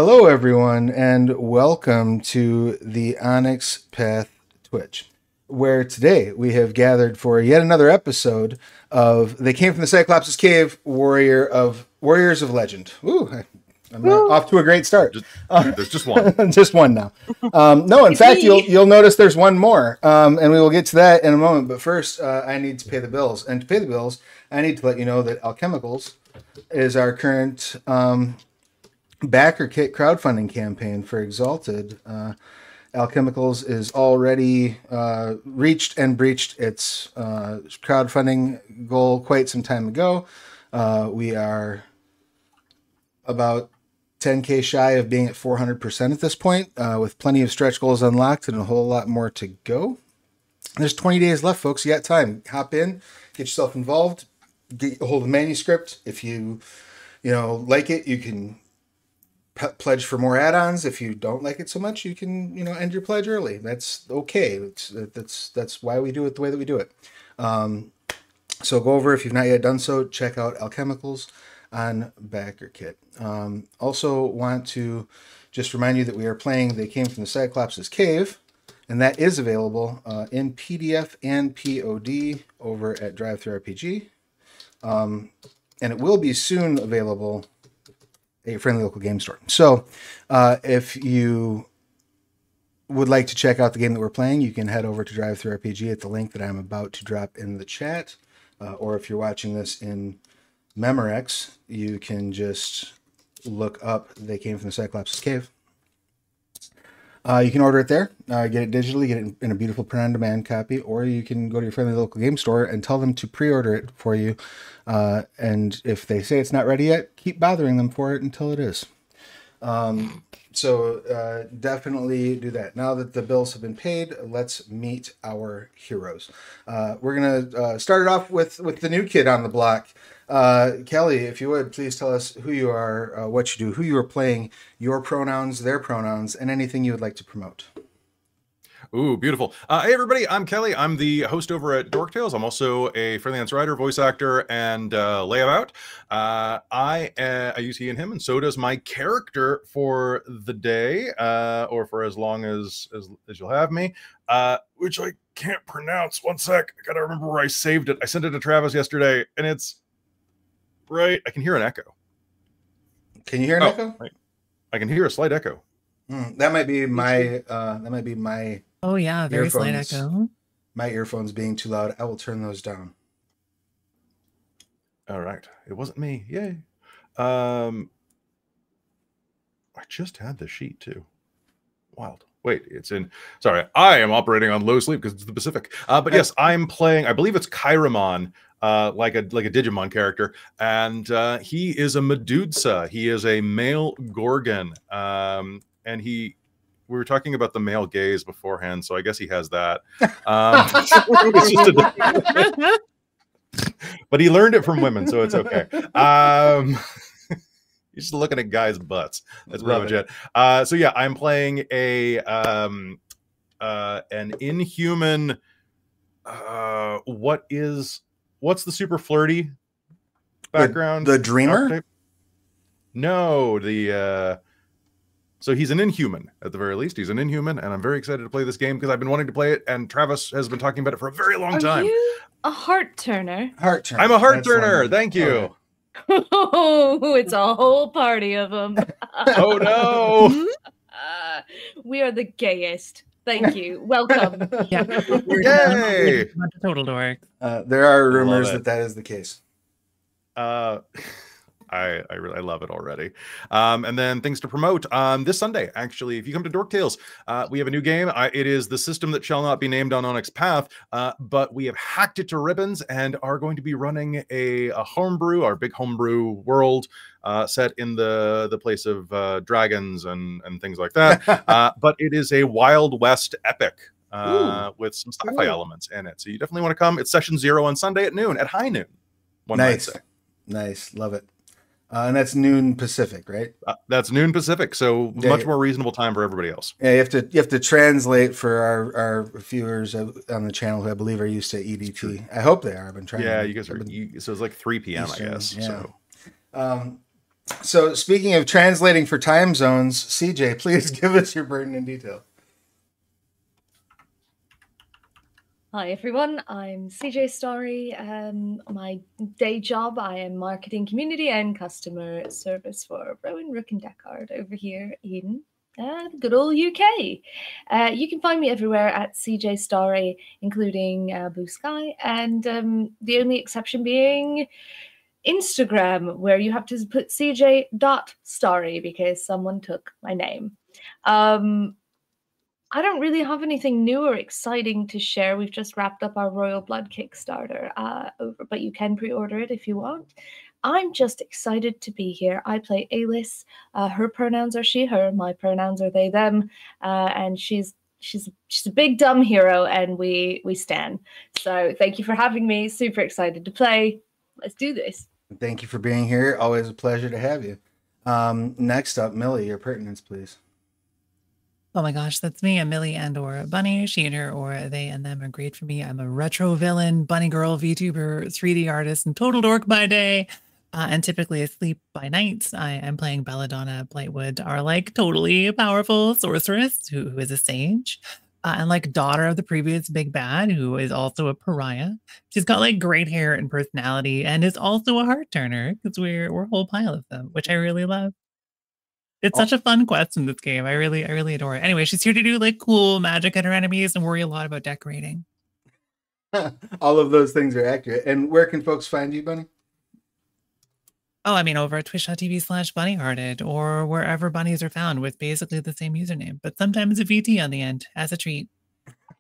Hello, everyone, and welcome to the Onyx Path Twitch, where today we have gathered for yet another episode of They Came from the Cyclops' Cave, Warriors of Legend. Ooh, I'm off to a great start. There's just one. Just one now. No, in fact, you'll notice there's one more, and we will get to that in a moment. But first, I need to pay the bills. And to pay the bills, I need to let you know that Alchemicals is our current backer kit crowdfunding campaign for Exalted. Alchemicals is already reached and breached its crowdfunding goal quite some time ago. We are about 10K shy of being at 400% at this point, with plenty of stretch goals unlocked and a whole lot more to go. There's 20 days left, folks. You got time. Hop in, get yourself involved, get a hold of the manuscript. If you like it, you can pledge for more add-ons. If you don't like it so much, you can end your pledge early. That's okay. That's why we do it the way that we do it. So go over, if you've not yet done so, check out Alchemicals on BackerKit. Also want to just remind you that we are playing They Came from the Cyclops' Cave, and that is available in PDF and POD over at DriveThruRPG. And it will be soon available at your friendly local game store. So if you would like to check out the game that we're playing, you can head over to DriveThruRPG at the link that I'm about to drop in the chat. Or if you're watching this in Memorex, you can just look up They Came from the Cyclops' Cave. You can order it there, get it digitally, get it in a beautiful print-on-demand copy, or you can go to your friendly local game store and tell them to pre-order it for you. And if they say it's not ready yet, keep bothering them for it until it is. So definitely do that. Now that the bills have been paid, let's meet our heroes. We're going to start it off with the new kid on the block. Kelly, if you would, please tell us who you are, what you do, who you are playing, your pronouns, their pronouns, and anything you would like to promote. Ooh, beautiful. Hey, everybody, I'm Kelly. I'm the host over at Dork Tales. I'm also a freelance writer, voice actor, and layout. I use he and him, and so does my character for the day, or for as long as you'll have me, which I can't pronounce. One sec. I got to remember where I saved it. I sent it to Travis yesterday, and it's right. I can hear an echo. Can you hear an echo? Right. I can hear a slight echo. That might be my. Oh yeah, very slight echo. My earphones being too loud. I will turn those down. All right. It wasn't me. Yay. I just had the sheet too. Wild. Wait, it's in. Sorry, I am operating on low sleep because it's the Pacific. But yes, I'm playing. I believe it's Kairamon, like a Digimon character, and he is a Medusa. He is a male Gorgon, and we were talking about the male gaze beforehand, so I guess he has that. But he learned it from women, so it's okay. He's just looking at guys' butts. That's pretty much it. So yeah, I'm playing an inhuman. What's the super flirty background? The dreamer? Archetype? No, so he's an inhuman at the very least. He's an inhuman, and I'm very excited to play this game because I've been wanting to play it, and Travis has been talking about it for a very long time. Are you a heart turner? Heart turner. I'm a heart turner. Thank you. Okay. Oh, it's a whole party of them. Oh no. We are the gayest. Thank you. Welcome. Yeah. Yay! Total dork. There are rumors that is the case. I really love it already. And then things to promote. This Sunday, actually, if you come to Dork Tales, we have a new game. It is the system that shall not be named on Onyx Path, but we have hacked it to ribbons and are going to be running a homebrew, our big homebrew world, set in the place of dragons and things like that. But it is a Wild West epic with some sci-fi elements in it. So you definitely want to come. It's session 0 on Sunday at noon, at high noon. Nice. Nice. Love it. And that's noon Pacific, right? That's noon Pacific, so much more reasonable time for everybody else. Yeah, you have to translate for our viewers on the channel who I believe are used to EDT. I hope they are. I've been trying. Yeah, you guys are. So it's like 3 p.m. Eastern, I guess. Yeah. So So speaking of translating for time zones, CJ, please give us your burden in detail. Hi everyone, I'm CJ Story. My day job, I am marketing, community, and customer service for Rowan, Rook, and Deckard over here in the good old UK. You can find me everywhere at CJ Story, including Blue Sky, and the only exception being Instagram, where you have to put CJ.Story because someone took my name. I don't really have anything new or exciting to share. We've just wrapped up our Royal Blood Kickstarter but you can pre-order it if you want. I'm just excited to be here. I play Alice. Her pronouns are she, her. My pronouns are they, them. And she's a big dumb hero, and we stan. So thank you for having me. Super excited to play. Let's do this. Thank you for being here. Always a pleasure to have you. Next up, Millie, your pertinence, please. Oh my gosh, that's me. I'm Millie and or Bunny. She and her or they and them are great for me. I'm a retro villain, bunny girl, VTuber, 3D artist, and total dork by day. And typically asleep by night. I am playing Belladonna Blightwood, our like totally powerful sorceress who is a sage. And like daughter of the previous big bad, who is also a pariah. She's got like great hair and personality, and is also a heart turner because we're a whole pile of them, which I really love. It's such a fun quest in this game. I really adore it. Anyway, she's here to do like cool magic at her enemies and worry a lot about decorating. All of those things are accurate. And where can folks find you, Bunny? Oh, I mean, over at twitch.tv/bunnyhearted or wherever bunnies are found with basically the same username, but sometimes a VT on the end as a treat.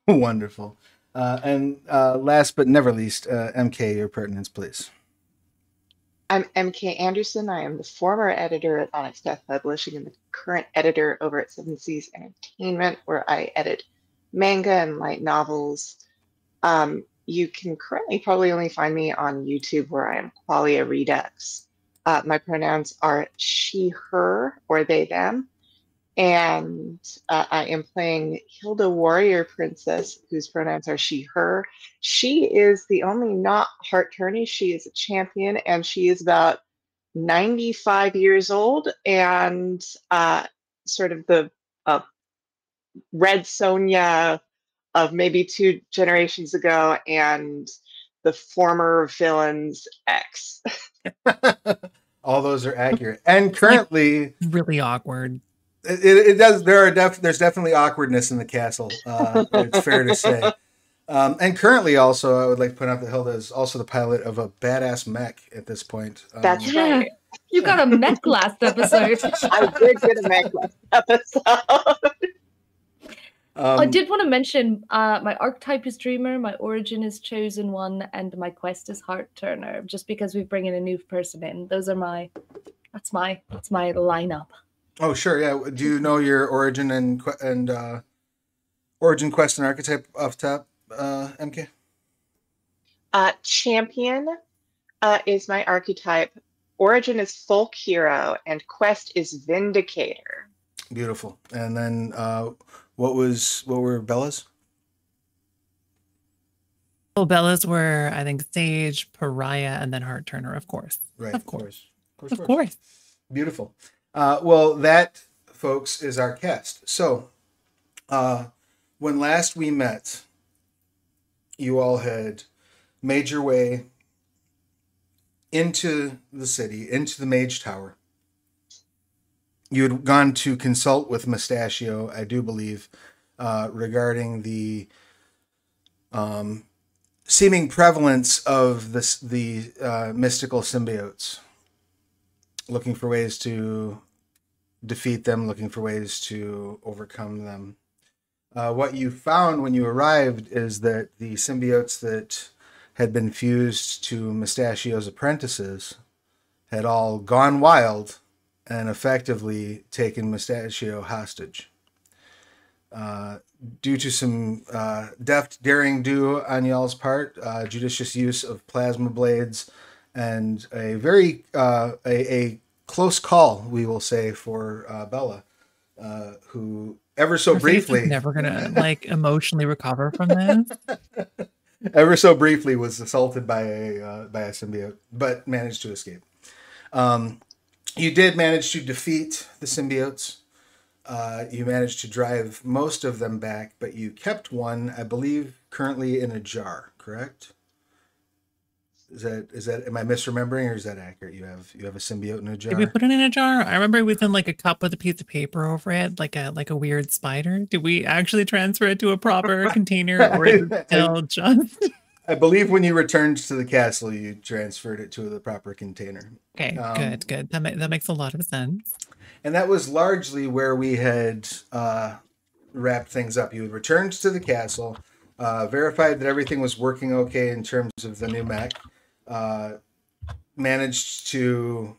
Wonderful. And last but never least, MK, your pertinence, please. I'm MK Anderson. I am the former editor at Onyx Death Publishing and the current editor over at Seven Seas Entertainment, where I edit manga and light novels. You can currently probably only find me on YouTube, where I am Qualia Redux. My pronouns are she, her, or they, them. And I am playing Hilda Warrior Princess, whose pronouns are she, her. She is the only not heart tourney. She is a champion, and she is about 95 years old, and sort of the Red Sonja of maybe 2 generations ago, and the former villain's ex. All those are accurate. And currently, like really awkward. It does. There's definitely awkwardness in the castle. It's fair to say. And currently, also, I would like to point out that Hilda is also the pilot of a badass mech at this point. That's right. You got a mech last episode. I did get a mech last episode. I did want to mention my archetype is Dreamer, my origin is Chosen One, and my quest is Heart Turner. Just because we bring in a new person in, that's my lineup. Oh, sure, yeah. Do you know your origin and origin, quest, and archetype off top, MK? Champion is my archetype. Origin is folk hero, and quest is vindicator. Beautiful. And then what were Bella's? Well, Bella's were, I think, Sage, Pariah, and then Heart Turner, of course. Right. Of course. Of course. Beautiful. Well, that, folks, is our cast. So, when last we met, you all had made your way into the city, into the Mage Tower. You had gone to consult with Mustachio, I do believe, regarding the seeming prevalence of the mystical symbiotes. Looking for ways to defeat them, looking for ways to overcome them. What you found when you arrived is that the symbiotes that had been fused to Mustachio's apprentices had all gone wild and effectively taken Mustachio hostage. Due to some deft daring do on y'all's part, judicious use of plasma blades, and a very a close call, we will say, for Bella, who ever so briefly never gonna like emotionally recover from this. Ever so briefly was assaulted by a symbiote, but managed to escape. You did manage to defeat the symbiotes. You managed to drive most of them back, but you kept one, I believe, currently in a jar. Correct? Is that? Am I misremembering, or is that accurate? You have a symbiote in a jar. Did we put it in a jar? I remember it was in like a cup with a piece of paper over it, like a weird spider. Did we actually transfer it to a proper container, or is it still just? I believe when you returned to the castle, you transferred it to the proper container. Okay, good. That makes a lot of sense. And that was largely where we had wrapped things up. You had returned to the castle, verified that everything was working okay in terms of the new mech, managed to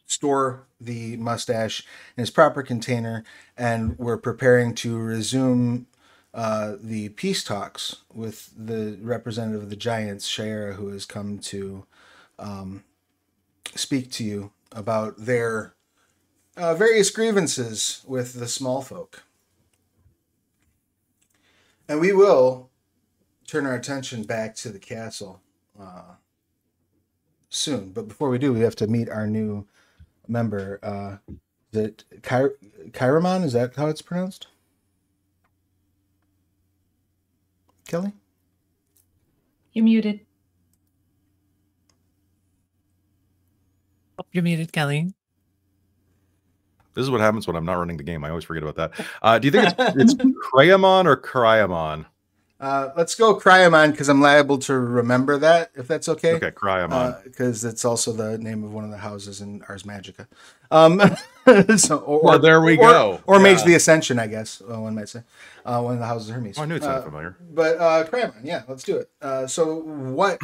store the mustache in its proper container, and we're preparing to resume the peace talks with the representative of the Giants, Shayera, who has come to speak to you about their various grievances with the small folk. And we will turn our attention back to the castle soon. But before we do, we have to meet our new member. Is it Chiramon? Is that how it's pronounced? Kelly? You're muted. You're muted, Kelly. This is what happens when I'm not running the game. I always forget about that. Do you think it's Cryamon or Cryamon? Let's go Cryamon, because I'm liable to remember that, if that's okay. Okay, Cryamon. Because it's also the name of one of the houses in Ars Magica. Well, there we go. Or Mage the Ascension, I guess one might say. One of the houses of Hermes. Oh, I knew it sounded familiar. But Cryamon, yeah, let's do it. So what...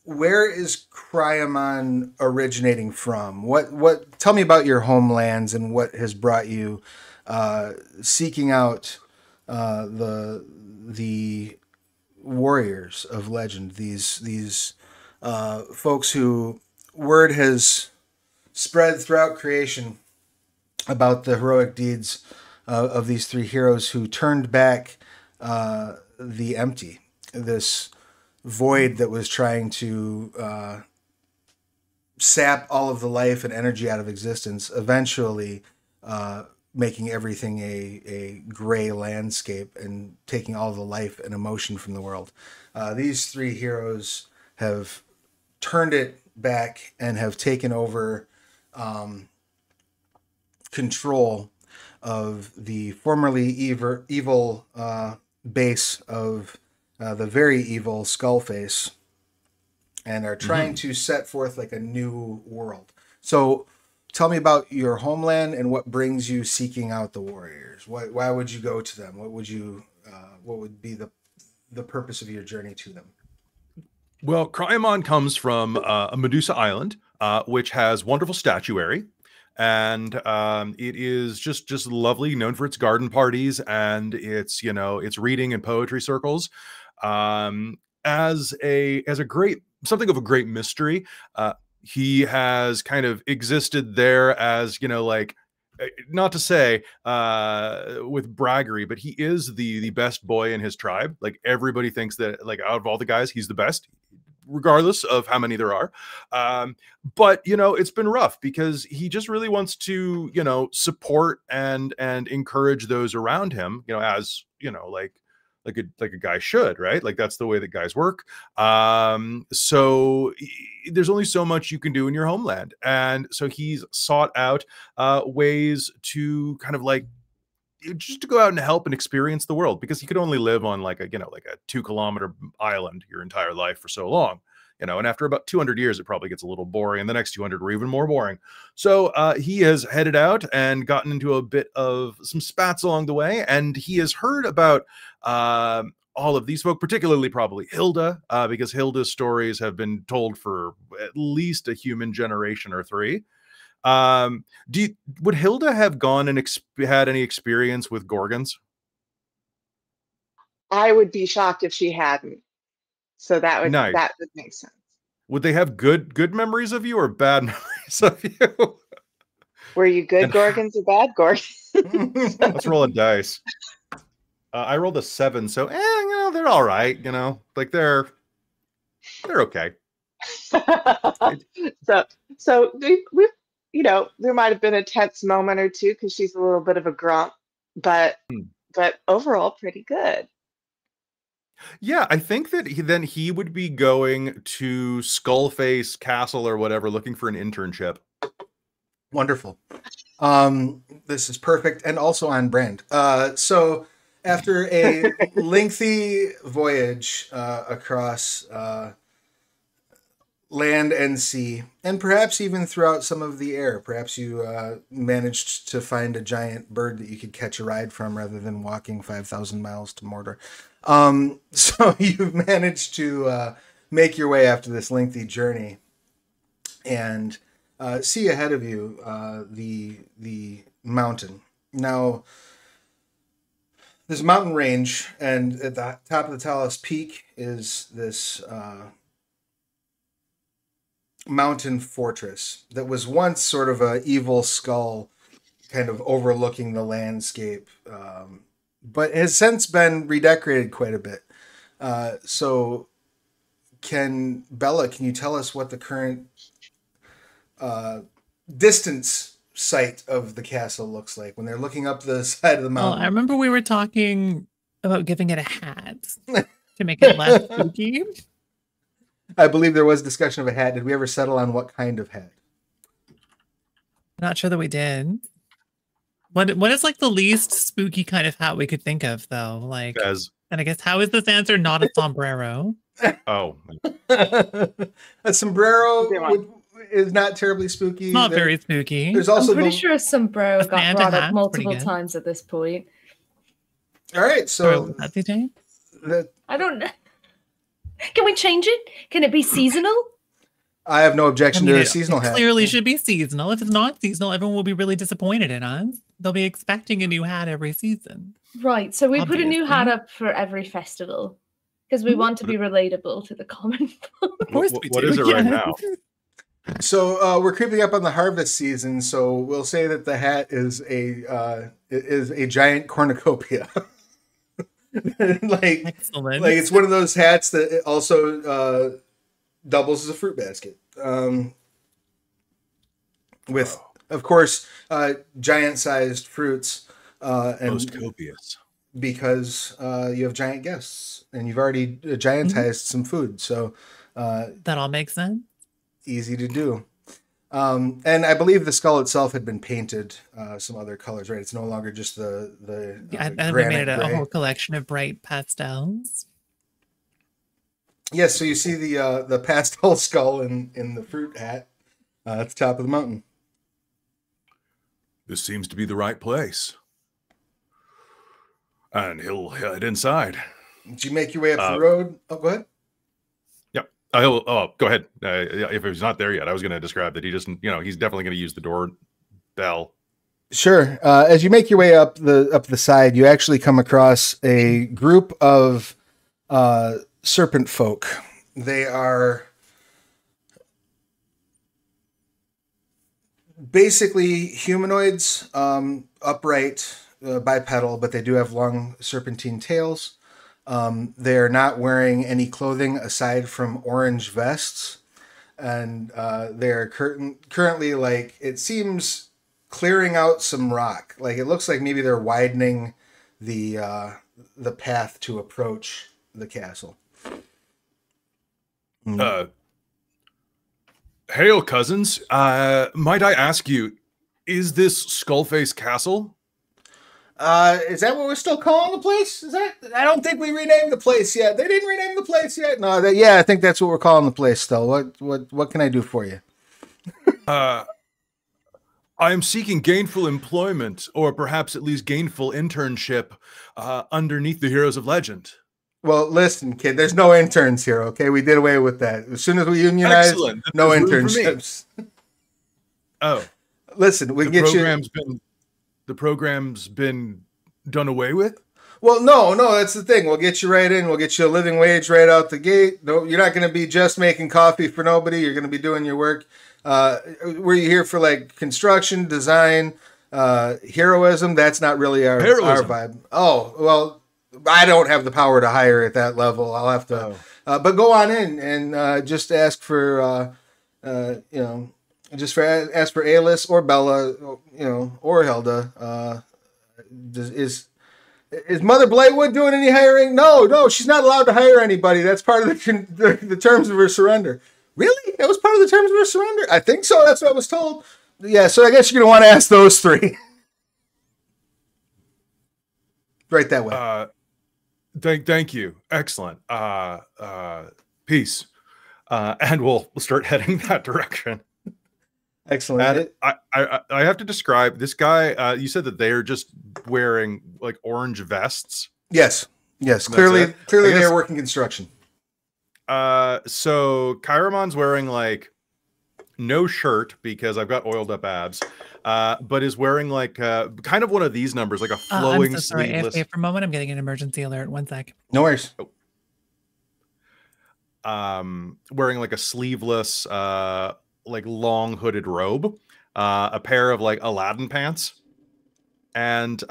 where is Cryamon originating from? What? Tell me about your homelands and what has brought you seeking out the warriors of legend. These folks who word has spread throughout creation about the heroic deeds of these three heroes who turned back the empty. This void that was trying to sap all of the life and energy out of existence, eventually making everything a gray landscape and taking all the life and emotion from the world. These three heroes have turned it back and have taken over control of the formerly evil base of the very evil Skullface, and are trying to set forth like a new world. So tell me about your homeland and what brings you seeking out the warriors. Why would you go to them? What would be the purpose of your journey to them? Well, Cryamon comes from a Medusa island, which has wonderful statuary. And it is just lovely, known for its garden parties and its reading and poetry circles. As a great, something of a great mystery, he has kind of existed there as, like, not to say with braggery, but he is the best boy in his tribe. Like, everybody thinks that, like, out of all the guys, he's the best, regardless of how many there are. But it's been rough because he just really wants to support and encourage those around him, as like a guy should, right? Like, that's the way that guys work. So there's only so much you can do in your homeland, and so he's sought out ways to kind of like just to go out and help and experience the world, because he could only live on like a 2-kilometer island your entire life for so long, and after about 200 years it probably gets a little boring, and the next 200 are even more boring. So he has headed out and gotten into a bit of some spats along the way, and he has heard about all of these folk, particularly probably Hilda, because Hilda's stories have been told for at least a human generation or three. Would Hilda have gone and had any experience with Gorgons? I would be shocked if she hadn't. So that would Nice. that would make sense. Would they have good memories of you or bad memories of you? Were you good Gorgons or bad Gorgons? Let's roll a dice. I rolled a 7, so they're all right. Like they're okay. So we've there might have been a tense moment or two because she's a little bit of a grump, but Hmm. but overall pretty good. Yeah, I think that he would be going to Skullface Castle or whatever, looking for an internship. Wonderful. This is perfect and also on brand. So after a lengthy voyage across land and sea, and perhaps even throughout some of the air, perhaps you managed to find a giant bird that you could catch a ride from rather than walking 5,000 miles to Mordor. So you've managed to make your way after this lengthy journey and see ahead of you the mountain. Now, there's a mountain range, and at the top of the tallest peak is this mountain fortress that was once sort of a evil skull kind of overlooking the landscape, but has since been redecorated quite a bit. So Bella, can you tell us what the current distance sight of the castle looks like when they're looking up the side of the mountain? I remember we were talking about giving it a hat to make it less spooky. I believe there was discussion of a hat. Did we ever settle on what kind of hat? Not sure that we did. What is like the least spooky kind of hat we could think of, though? Like, and I guess how is this answer not a sombrero? Oh, a sombrero is not terribly spooky. It's not very spooky. There's also I'm pretty sure a sombrero got Santa brought up hat's multiple pretty good. times at this point. All right, so Sorry, that's CJ? I don't know. Can we change it? Can it be seasonal? I have no objection to a seasonal it hat. Clearly should be seasonal. If it's not seasonal, everyone will be really disappointed in us. They'll be expecting a new hat every season. Right, so we put a new Obviously. hat up for every festival because we want to be relatable to the common folk. Of course we what do, is it right yes. now? So we're creeping up on the harvest season, so we'll say that the hat is a giant cornucopia. Excellent. Like it's one of those hats that also doubles as a fruit basket. With, of course, giant-sized fruits. And Most copious. because you have giant guests, and you've already giantized some food, so that all makes sense. easy to do. And I believe the skull itself had been painted some other colors, right? It's no longer just the And we granite made it a gray. whole collection of bright pastels. Yes, so you see the pastel skull in the fruit hat at the top of the mountain. This seems to be the right place. And he'll head inside. Did you make your way up the road? Oh, go ahead. Yep. Go ahead. If he's not there yet, I was going to describe that he just, he's definitely going to use the door bell. Sure. As you make your way up the side, you actually come across a group of serpent folk. They are basically humanoids, upright, bipedal, but they do have long serpentine tails. They are not wearing any clothing aside from orange vests, and they're currently, like, it seems, clearing out some rock. Like, it looks like maybe they're widening the path to approach the castle. Hail, cousins. Might I ask you, is this Skullface Castle? Is that what we're still calling the place? I don't think we renamed the place yet. They didn't rename the place yet. No, I think that's what we're calling the place still. What can I do for you? I am seeking gainful employment, or perhaps at least gainful internship, underneath the heroes of legend. Well, listen, kid, there's no interns here, okay? We did away with that. As soon as we unionized, Excellent. no There's room for me. internships. Oh. Listen, we can get you... The program's been done away with? Well, no, that's the thing. We'll get you right in. We'll get you a living wage right out the gate. No, you're not going to be just making coffee for nobody. You're going to be doing your work. Were you here for, like, construction, design, heroism? That's not really our vibe. Oh, well, I don't have the power to hire at that level. I'll have to But go on in and just ask for, ask for Alice or Bella, or Hilda. Is Mother Blightwood doing any hiring? No, she's not allowed to hire anybody. That's part of the terms of her surrender. Really? That was part of the terms of her surrender? I think so. That's what I was told. Yeah, so I guess you're going to want to ask those three. Right that way. Thank you. Excellent. Peace. And we'll start heading that direction. Excellent. And I have to describe this guy. You said that they're just wearing like orange vests. Yes. Clearly they're working construction. So Chiromon's wearing like no shirt because I've got oiled up abs, but is wearing like kind of one of these numbers, like a flowing I'm so sorry. sleeveless. AFK for a moment. I'm getting an emergency alert. One sec. No worries. Wearing like a sleeveless, like long hooded robe, a pair of like Aladdin pants, and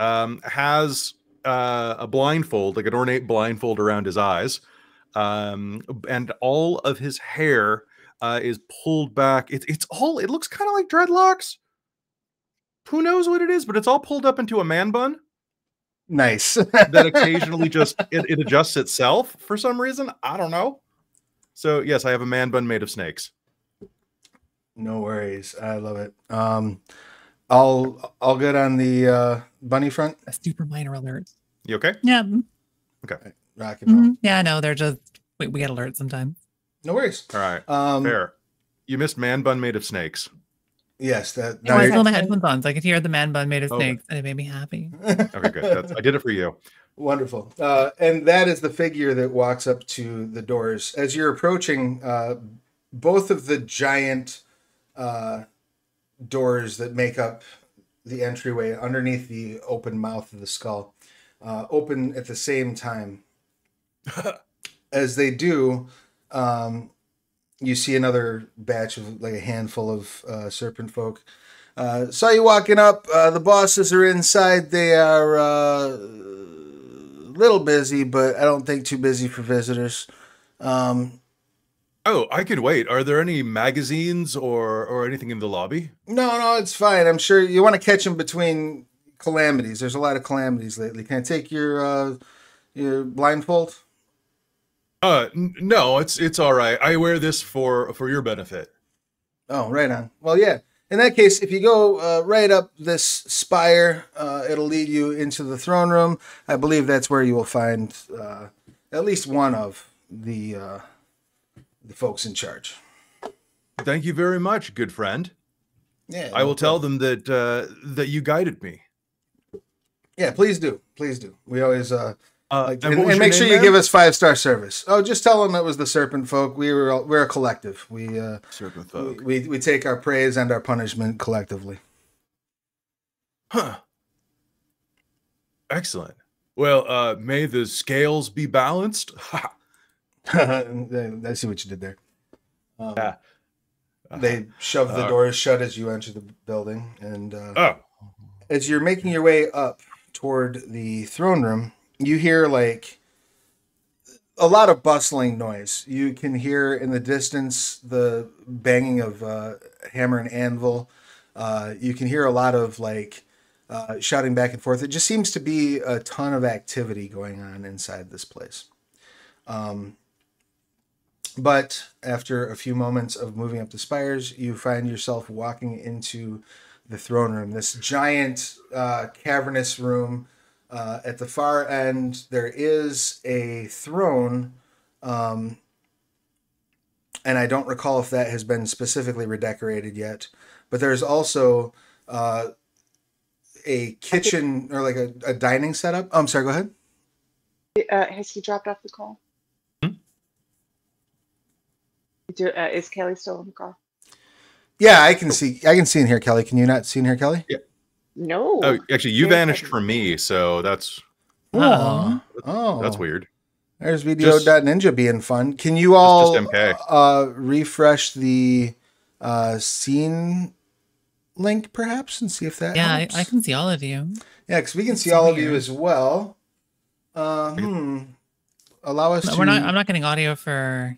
has a blindfold, like an ornate blindfold around his eyes. And all of his hair is pulled back. It looks kind of like dreadlocks. Who knows what it is, but it's all pulled up into a man bun. Nice. That occasionally just it adjusts itself for some reason. I don't know. So yes, I have a man bun made of snakes. No worries. I love it. All good on the bunny front. A super minor alert. You okay? Yeah. Okay. Rock and roll. Yeah, no, they're just we get alerts sometimes. No worries. All right. Fair. You missed man bun made of snakes. Yes, that. I still have my headphones on, so I could hear the man bun made of snakes, and it made me happy. Okay, good. I did it for you. Wonderful. And that is the figure that walks up to the doors. As you're approaching, both of the giant doors that make up the entryway underneath the open mouth of the skull open at the same time. As they do, you see another batch of like a handful of serpent folk. Saw you walking up. The bosses are inside. They are a little busy, but I don't think too busy for visitors. Oh, I could wait. Are there any magazines or anything in the lobby? No, it's fine. I'm sure you want to catch them between calamities. There's a lot of calamities lately. Can I take your blindfold? No, it's all right. I wear this for your benefit. Oh, right on. Well, yeah. In that case, if you go right up this spire, it'll lead you into the throne room. I believe that's where you will find at least one of the folks in charge. Thank you very much, good friend. Yeah, I will tell them that you guided me. Yeah, please do. Please do. We always and make sure you give us 5-star service. Oh, just tell them it was the serpent folk. We're a collective. Serpent folk. We take our praise and our punishment collectively. Huh. Excellent. Well, may the scales be balanced. I see what you did there. Yeah. They shove the doors shut as you enter the building, and as you're making your way up toward the throne room, you hear like a lot of bustling noise. You can hear in the distance the banging of hammer and anvil. You can hear a lot of like shouting back and forth. It just seems to be a ton of activity going on inside this place. But after a few moments of moving up the spires, you find yourself walking into the throne room. This giant cavernous room. At the far end, there is a throne. And I don't recall if that has been specifically redecorated yet. But there's also a kitchen or like a dining setup. Oh, I'm sorry, go ahead. Has he dropped off the call? Is Kelly still on the call? Yeah, I can see and hear Kelly. Can you not see and hear Kelly? Yeah. No. Oh, actually, you vanished from me, so that's that's weird. There's video.ninja being fun. Can you all refresh the scene link perhaps and see if that helps? I can see all of you. Yeah, because we can see all of you as well. allow us to. I'm not getting audio for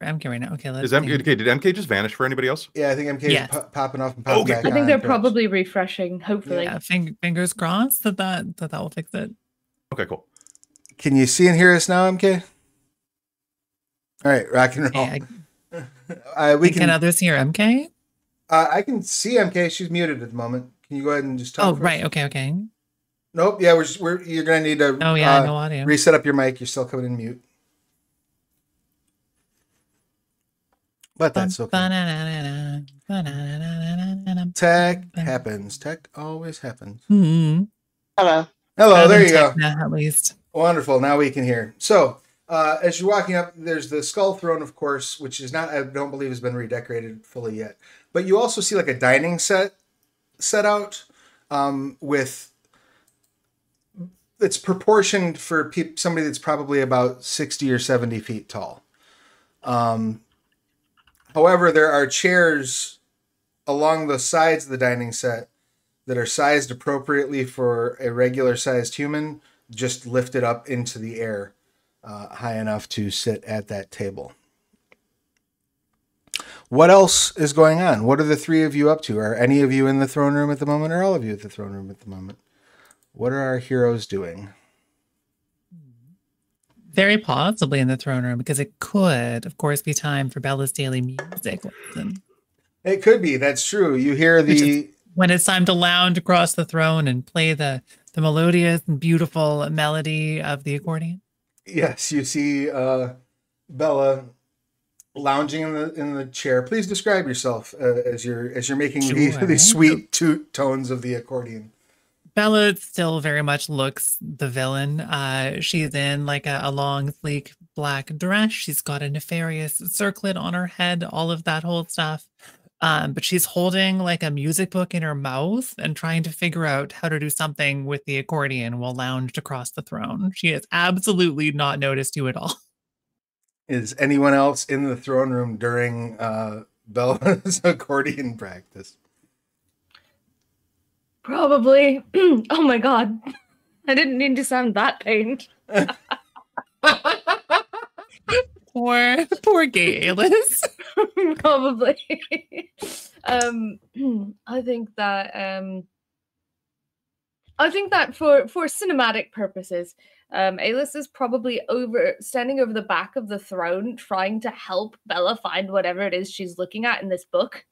MK right now. Okay, let's. Okay, did MK just vanish for anybody else? Yeah, I think MK Yes. is popping off and popping back on. I think they're probably refreshing. Hopefully, Yeah. Fingers crossed that will fix it. Okay, cool. Can you see and hear us now, MK? All right, rock and roll. Can others hear MK? I can see MK. She's muted at the moment. Can you go ahead and just talk? Oh, right. Okay. Nope. Yeah, you're gonna need to. Oh yeah, no audio. Reset up your mic. You're still coming in mute. But that's okay. Tech happens. Tech always happens. Mm-hmm. Hello. There you go. At least. Wonderful. Now we can hear. So, as you're walking up, there's the skull throne, of course, which is not, I don't believe has been redecorated fully yet. But you also see like a dining set out with, it's proportioned for somebody that's probably about 60 or 70 feet tall. However, there are chairs along the sides of the dining set that are sized appropriately for a regular sized human, just lifted up into the air high enough to sit at that table. What else is going on? What are the three of you up to? Are any of you in the throne room at the moment, or all of you at the throne room at the moment? What are our heroes doing? Very possibly in the throne room, because it could, of course, be time for Bella's daily music lesson. It could be. That's true. You hear when it's time to lounge across the throne and play the melodious and beautiful melody of the accordion. Yes, you see Bella lounging in the chair. Please describe yourself as you're making these sweet tones of the accordion. Bella still very much looks the villain. She's in like a long, sleek black dress. She's got a nefarious circlet on her head, all of that whole stuff. But she's holding like a music book in her mouth and trying to figure out how to do something with the accordion while lounged across the throne. She has absolutely not noticed you at all. Is anyone else in the throne room during Bella's accordion practice? Probably. Oh my god. I didn't mean to sound that pained. Poor gay Alice. Probably. I think that for cinematic purposes, Alice is probably standing over the back of the throne trying to help Bella find whatever it is she's looking at in this book.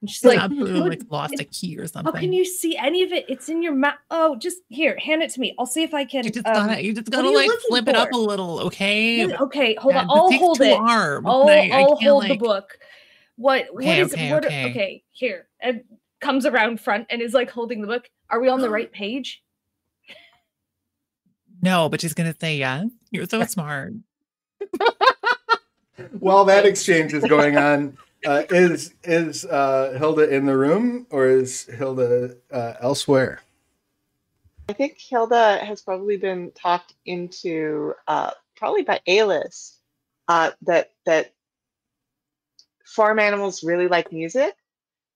She's like, absolutely like lost a key or something. How can you see any of it? It's in your mouth. Oh, just here, hand it to me. I'll see if I can. You just gotta like flip it up a little, okay? Okay, hold on. I'll hold it. I'll hold the book. Okay, here. And comes around front and is like holding the book. Are we on the right page? No, but she's gonna say yes. You're so smart. While that exchange is going on, is Hilda in the room, or is Hilda elsewhere? I think Hilda has probably been talked into, probably by Alice, that farm animals really like music.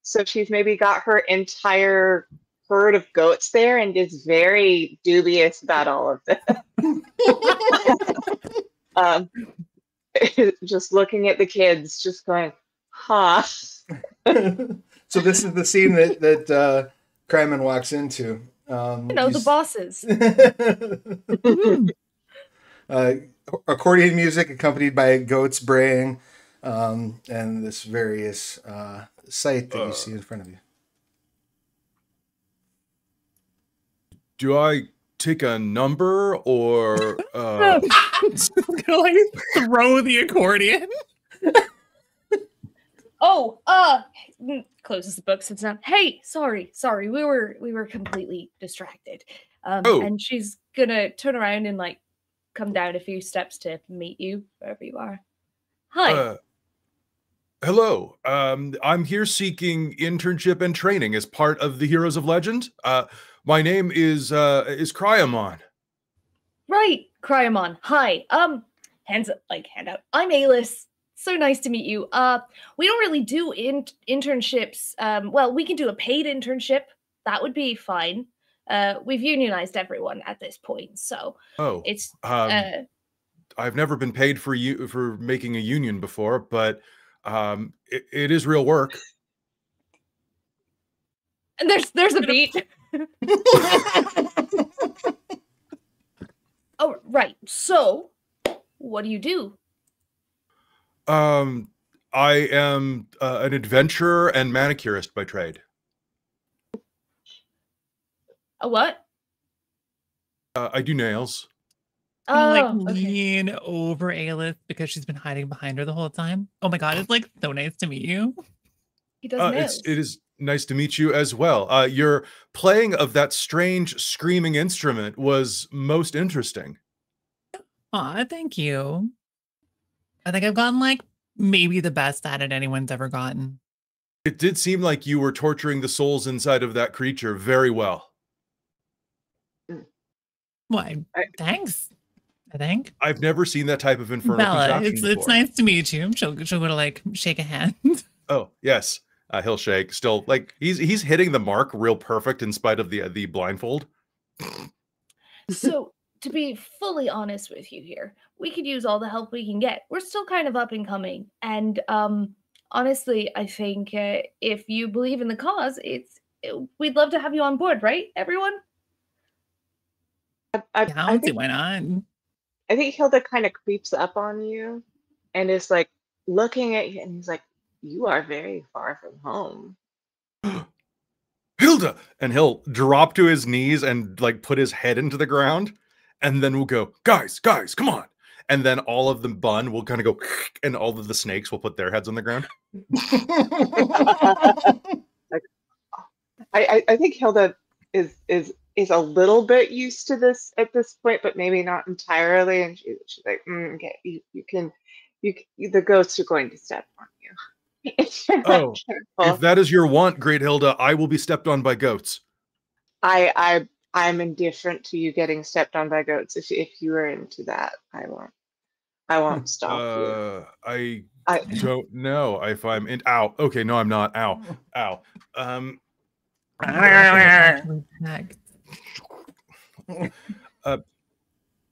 So she's maybe got her entire herd of goats there and is very dubious about all of this. Just looking at the kids, just going, huh. So this is the scene that Kryman walks into. The bosses. Accordion music accompanied by goats braying, and this various sight that you see in front of you. Do I take a number or gonna like throw the accordion? Closes the book, sits down. Hey, sorry, we were completely distracted. And she's gonna turn around and like come down a few steps to meet you wherever you are. Hi. Hello. I'm here seeking internship and training as part of the Heroes of Legend. My name is Cryamon. Right, Cryamon. Hi. Hand out. I'm Alice. So nice to meet you. We don't really do internships. Well, we can do a paid internship. That would be fine. we've unionized everyone at this point, so it's I've never been paid for making a union before, but it is real work. And there's a beat. Oh, right. So, what do you do? I am an adventurer and manicurist by trade. A what? I do nails. Lean over Aelith because she's been hiding behind her the whole time. Oh my god, it's like so nice to meet you. He does nails. It is nice to meet you as well. Your playing of that strange screaming instrument was most interesting. Aw, thank you. I think I've gotten like maybe the best at it anyone's ever gotten. It did seem like you were torturing the souls inside of that creature very well. Why? Thanks. I think I've never seen that type of infernal Bella, contraption before. It's nice to meet you. She'll go to like shake a hand. Oh yes, he'll shake. Still, like he's hitting the mark real perfect in spite of the blindfold. So to be fully honest with you here, we could use all the help we can get. We're still kind of up and coming, and honestly, I think if you believe in the cause, we'd love to have you on board, right, everyone? I don't see why not. I think Hilda kind of creeps up on you and is like looking at you, and he's like, "You are very far from home." Hilda! And he'll drop to his knees and like put his head into the ground, and then we'll go, guys, come on. And then all of the bun will kind of go, and all of the snakes will put their heads on the ground. I think Hilda is a little bit used to this at this point, but maybe not entirely. And she's like, okay, the ghosts are going to step on you. Oh, if that is your want, great Hilda, I will be stepped on by goats. I'm indifferent to you getting stepped on by goats. If you are into that, I won't stop you. I don't know if I'm in. Ow. Okay, no, I'm not. Ow.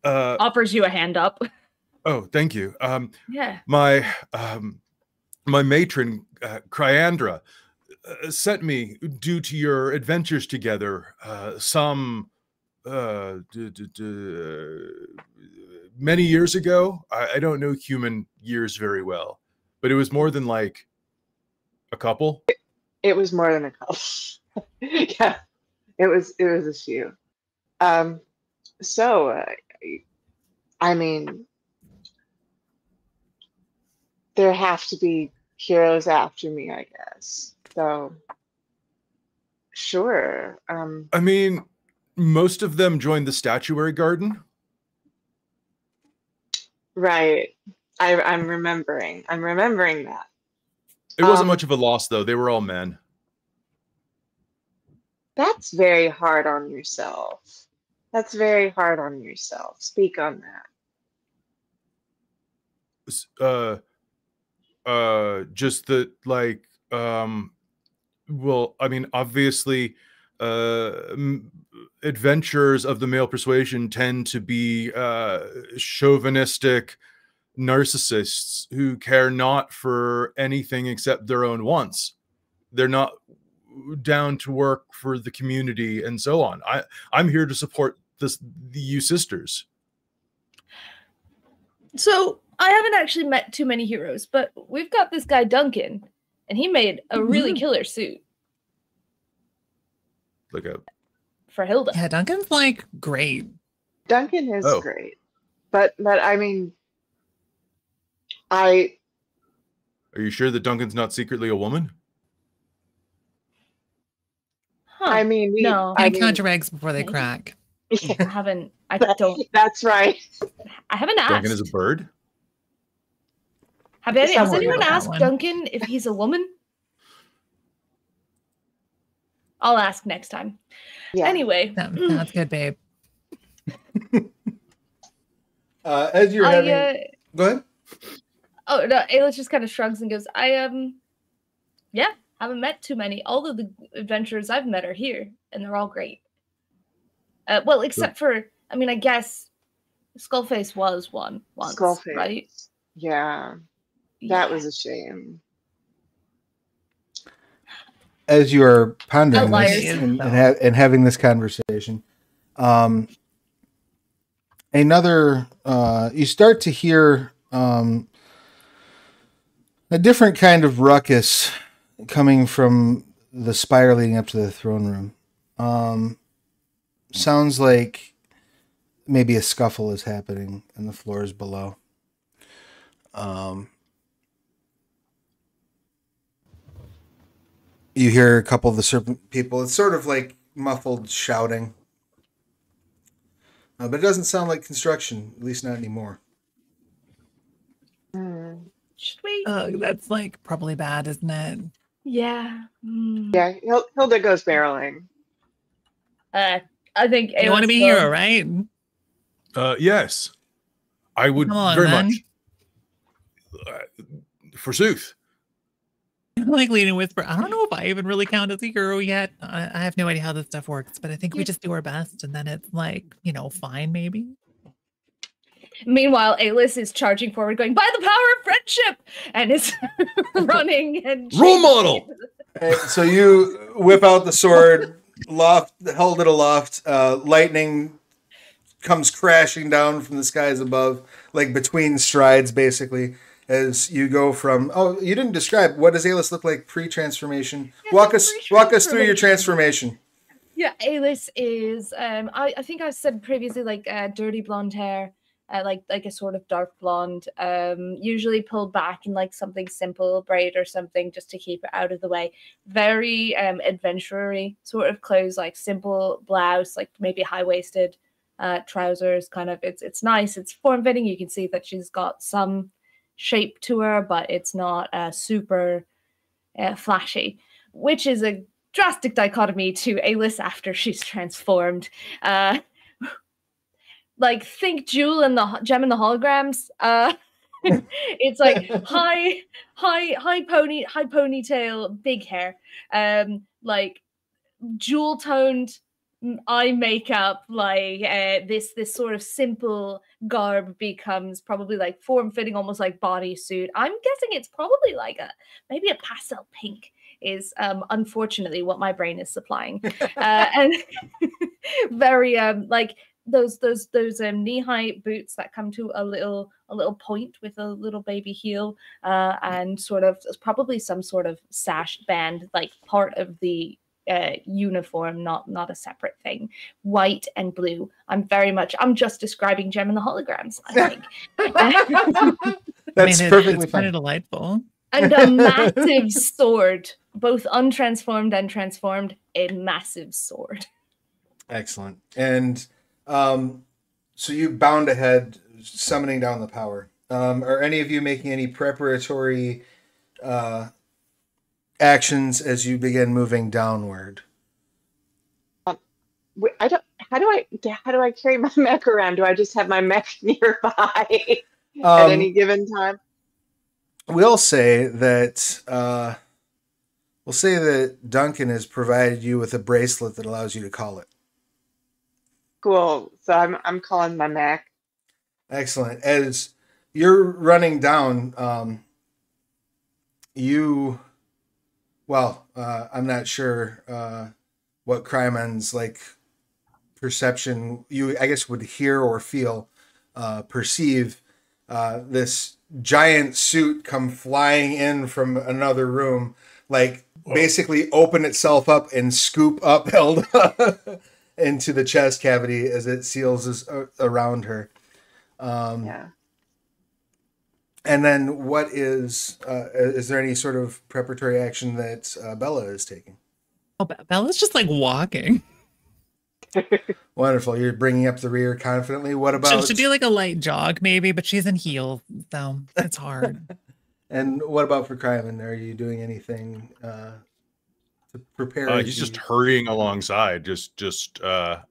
Offers you a hand up. Oh, thank you. Yeah. My matron, Cryandra, sent me, due to your adventures together, some many years ago. I don't know human years very well, but it was more than like a couple. It was more than a couple. Yeah, it was a few. So, I mean, there have to be heroes after me, I guess. So, sure. I mean, most of them joined the statuary garden. Right. I'm remembering that. It wasn't much of a loss, though. They were all men. That's very hard on yourself. That's very hard on yourself. Speak on that. Just that, like, well, I mean, obviously, adventurers of the male persuasion tend to be chauvinistic narcissists who care not for anything except their own wants. They're not down to work for the community and so on. I'm here to support you sisters. So I haven't actually met too many heroes, but we've got this guy Duncan, and he made a really killer suit. Look up for Hilda. Yeah, Duncan's like great. Duncan is great, but I mean, are you sure that Duncan's not secretly a woman? Huh. I mean, no. I count your eggs before they crack. Yeah. I don't. That's right. I haven't asked. Duncan is a bird? Has anyone asked Duncan if he's a woman? I'll ask next time. Yeah. Anyway. That's good, babe. As you're having... Go ahead. Oh, no, Ayla just kind of shrugs and goes, haven't met too many. All of the adventurers I've met are here, and they're all great. Well, except for, I mean, I guess Skullface was one once, Skullface. right? Yeah. That was a shame. As you are pondering Outliers. this and having this conversation, you start to hear a different kind of ruckus coming from the spire leading up to the throne room. Sounds like maybe a scuffle is happening in the floors below. You hear a couple of the serpent people. It's sort of like muffled shouting. But it doesn't sound like construction, at least not anymore. Should we? That's like probably bad, isn't it? Yeah. Yeah, Hilda goes barreling. I think You want to be hero, right? Yes. I would Come on, very man. much. Forsooth. Like leading whisper. I don't know if I even really count as a hero yet. I have no idea how this stuff works, but I think we just do our best, and then it's like, fine, maybe. Meanwhile, Alis is charging forward, going, by the power of friendship, and is running and Role model. And so you whip out the sword, held it aloft. Lightning comes crashing down from the skies above, like between strides, basically. As you go from, you didn't describe, what does Alis look like pre-transformation? Walk us through your transformation. Yeah, Alis is, I think I said previously, like dirty blonde hair, like a sort of dark blonde, usually pulled back in like something simple, braid or something, just to keep it out of the way. Very adventurer-y sort of clothes, like simple blouse, like maybe high-waisted trousers. Kind of, it's nice. It's form-fitting. You can see that she's got some shape to her, but it's not super flashy, which is a drastic dichotomy to Alis after she's transformed. Like think Jewel and the Gem and the Holograms. It's like high ponytail, big hair, like jewel toned eye makeup, like this sort of simple garb becomes probably like form-fitting, almost like bodysuit. I'm guessing it's probably like maybe a pastel pink is unfortunately what my brain is supplying. And very like those knee-high boots that come to a little point with a little baby heel, and sort of probably some sort of sash band, like part of the uniform, not a separate thing. White and blue. I'm just describing Gem and the Holograms, I think. That's perfectly it's kind fine. of delightful. And a massive sword, both untransformed and transformed, a massive sword. Excellent. And so you bound ahead, summoning down the power. Are any of you making any preparatory actions as you begin moving downward? I don't. How do I carry my mech around? Do I just have my mech nearby at any given time? We'll say that Duncan has provided you with a bracelet that allows you to call it. Cool. So I'm calling my mech. Excellent. As you're running down, I'm not sure what Cryman's like perception you, I guess, would hear or feel, perceive this giant suit come flying in from another room, like basically open itself up and scoop up Hilda into the chest cavity as it seals around her. Yeah. And then what is there any sort of preparatory action that Bella is taking? Oh, Bella's just like walking. Wonderful. You're bringing up the rear confidently. What about... She'll do like a light jog maybe, but she's in heels, so it's hard. And what about for Cryman? Are you doing anything to prepare? He's just hurrying alongside, just kind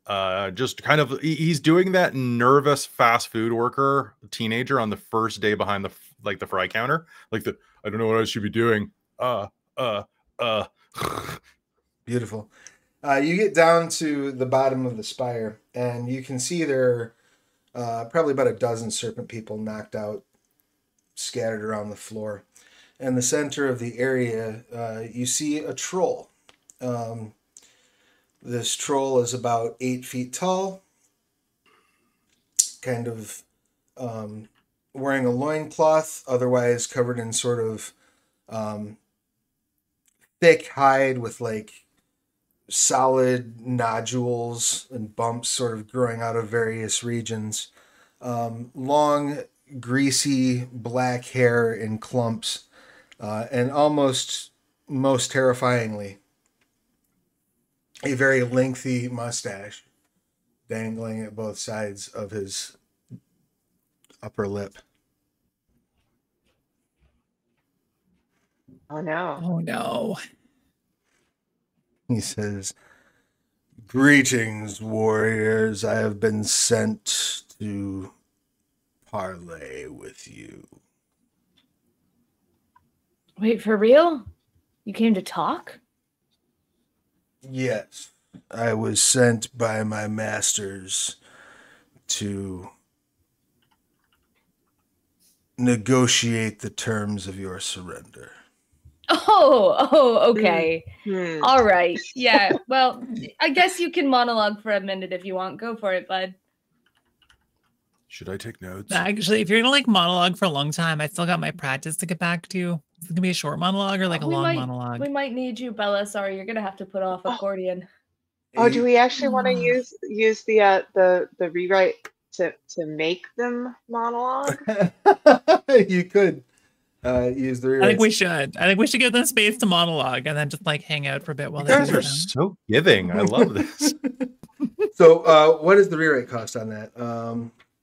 of, he's doing that nervous fast food worker teenager on the first day behind the fry counter, like I don't know what I should be doing. Beautiful. You get down to the bottom of the spire, and you can see there are probably about a dozen serpent people knocked out, scattered around the floor. In the center of the area, you see a troll. This troll is about 8 feet tall, kind of wearing a loincloth, otherwise covered in sort of thick hide with like solid nodules and bumps sort of growing out of various regions. Long, greasy black hair in clumps, and almost most terrifyingly, a very lengthy mustache dangling at both sides of his upper lip. Oh no. Oh no. He says, "Greetings, warriors. I have been sent to parley with you." Wait, for real? You came to talk? Yes, I was sent by my masters to negotiate the terms of your surrender. Okay. Hmm. All right. Yeah. Well, I guess you can monologue for a minute if you want. Go for it, bud. Should I take notes? Actually, if you're gonna like monologue for a long time, I still got my practice to get back to. Is it gonna be a short monologue or like a long monologue? We might need you, Bella. Sorry, you're gonna have to put off accordion. Oh, do we actually want to use the rewrite to make them monologue? You could use the rewrites. I think we should. I think we should give them space to monologue and then just like hang out for a bit while You they guys do are them. so giving. I love this. So, what is the rewrite cost on that?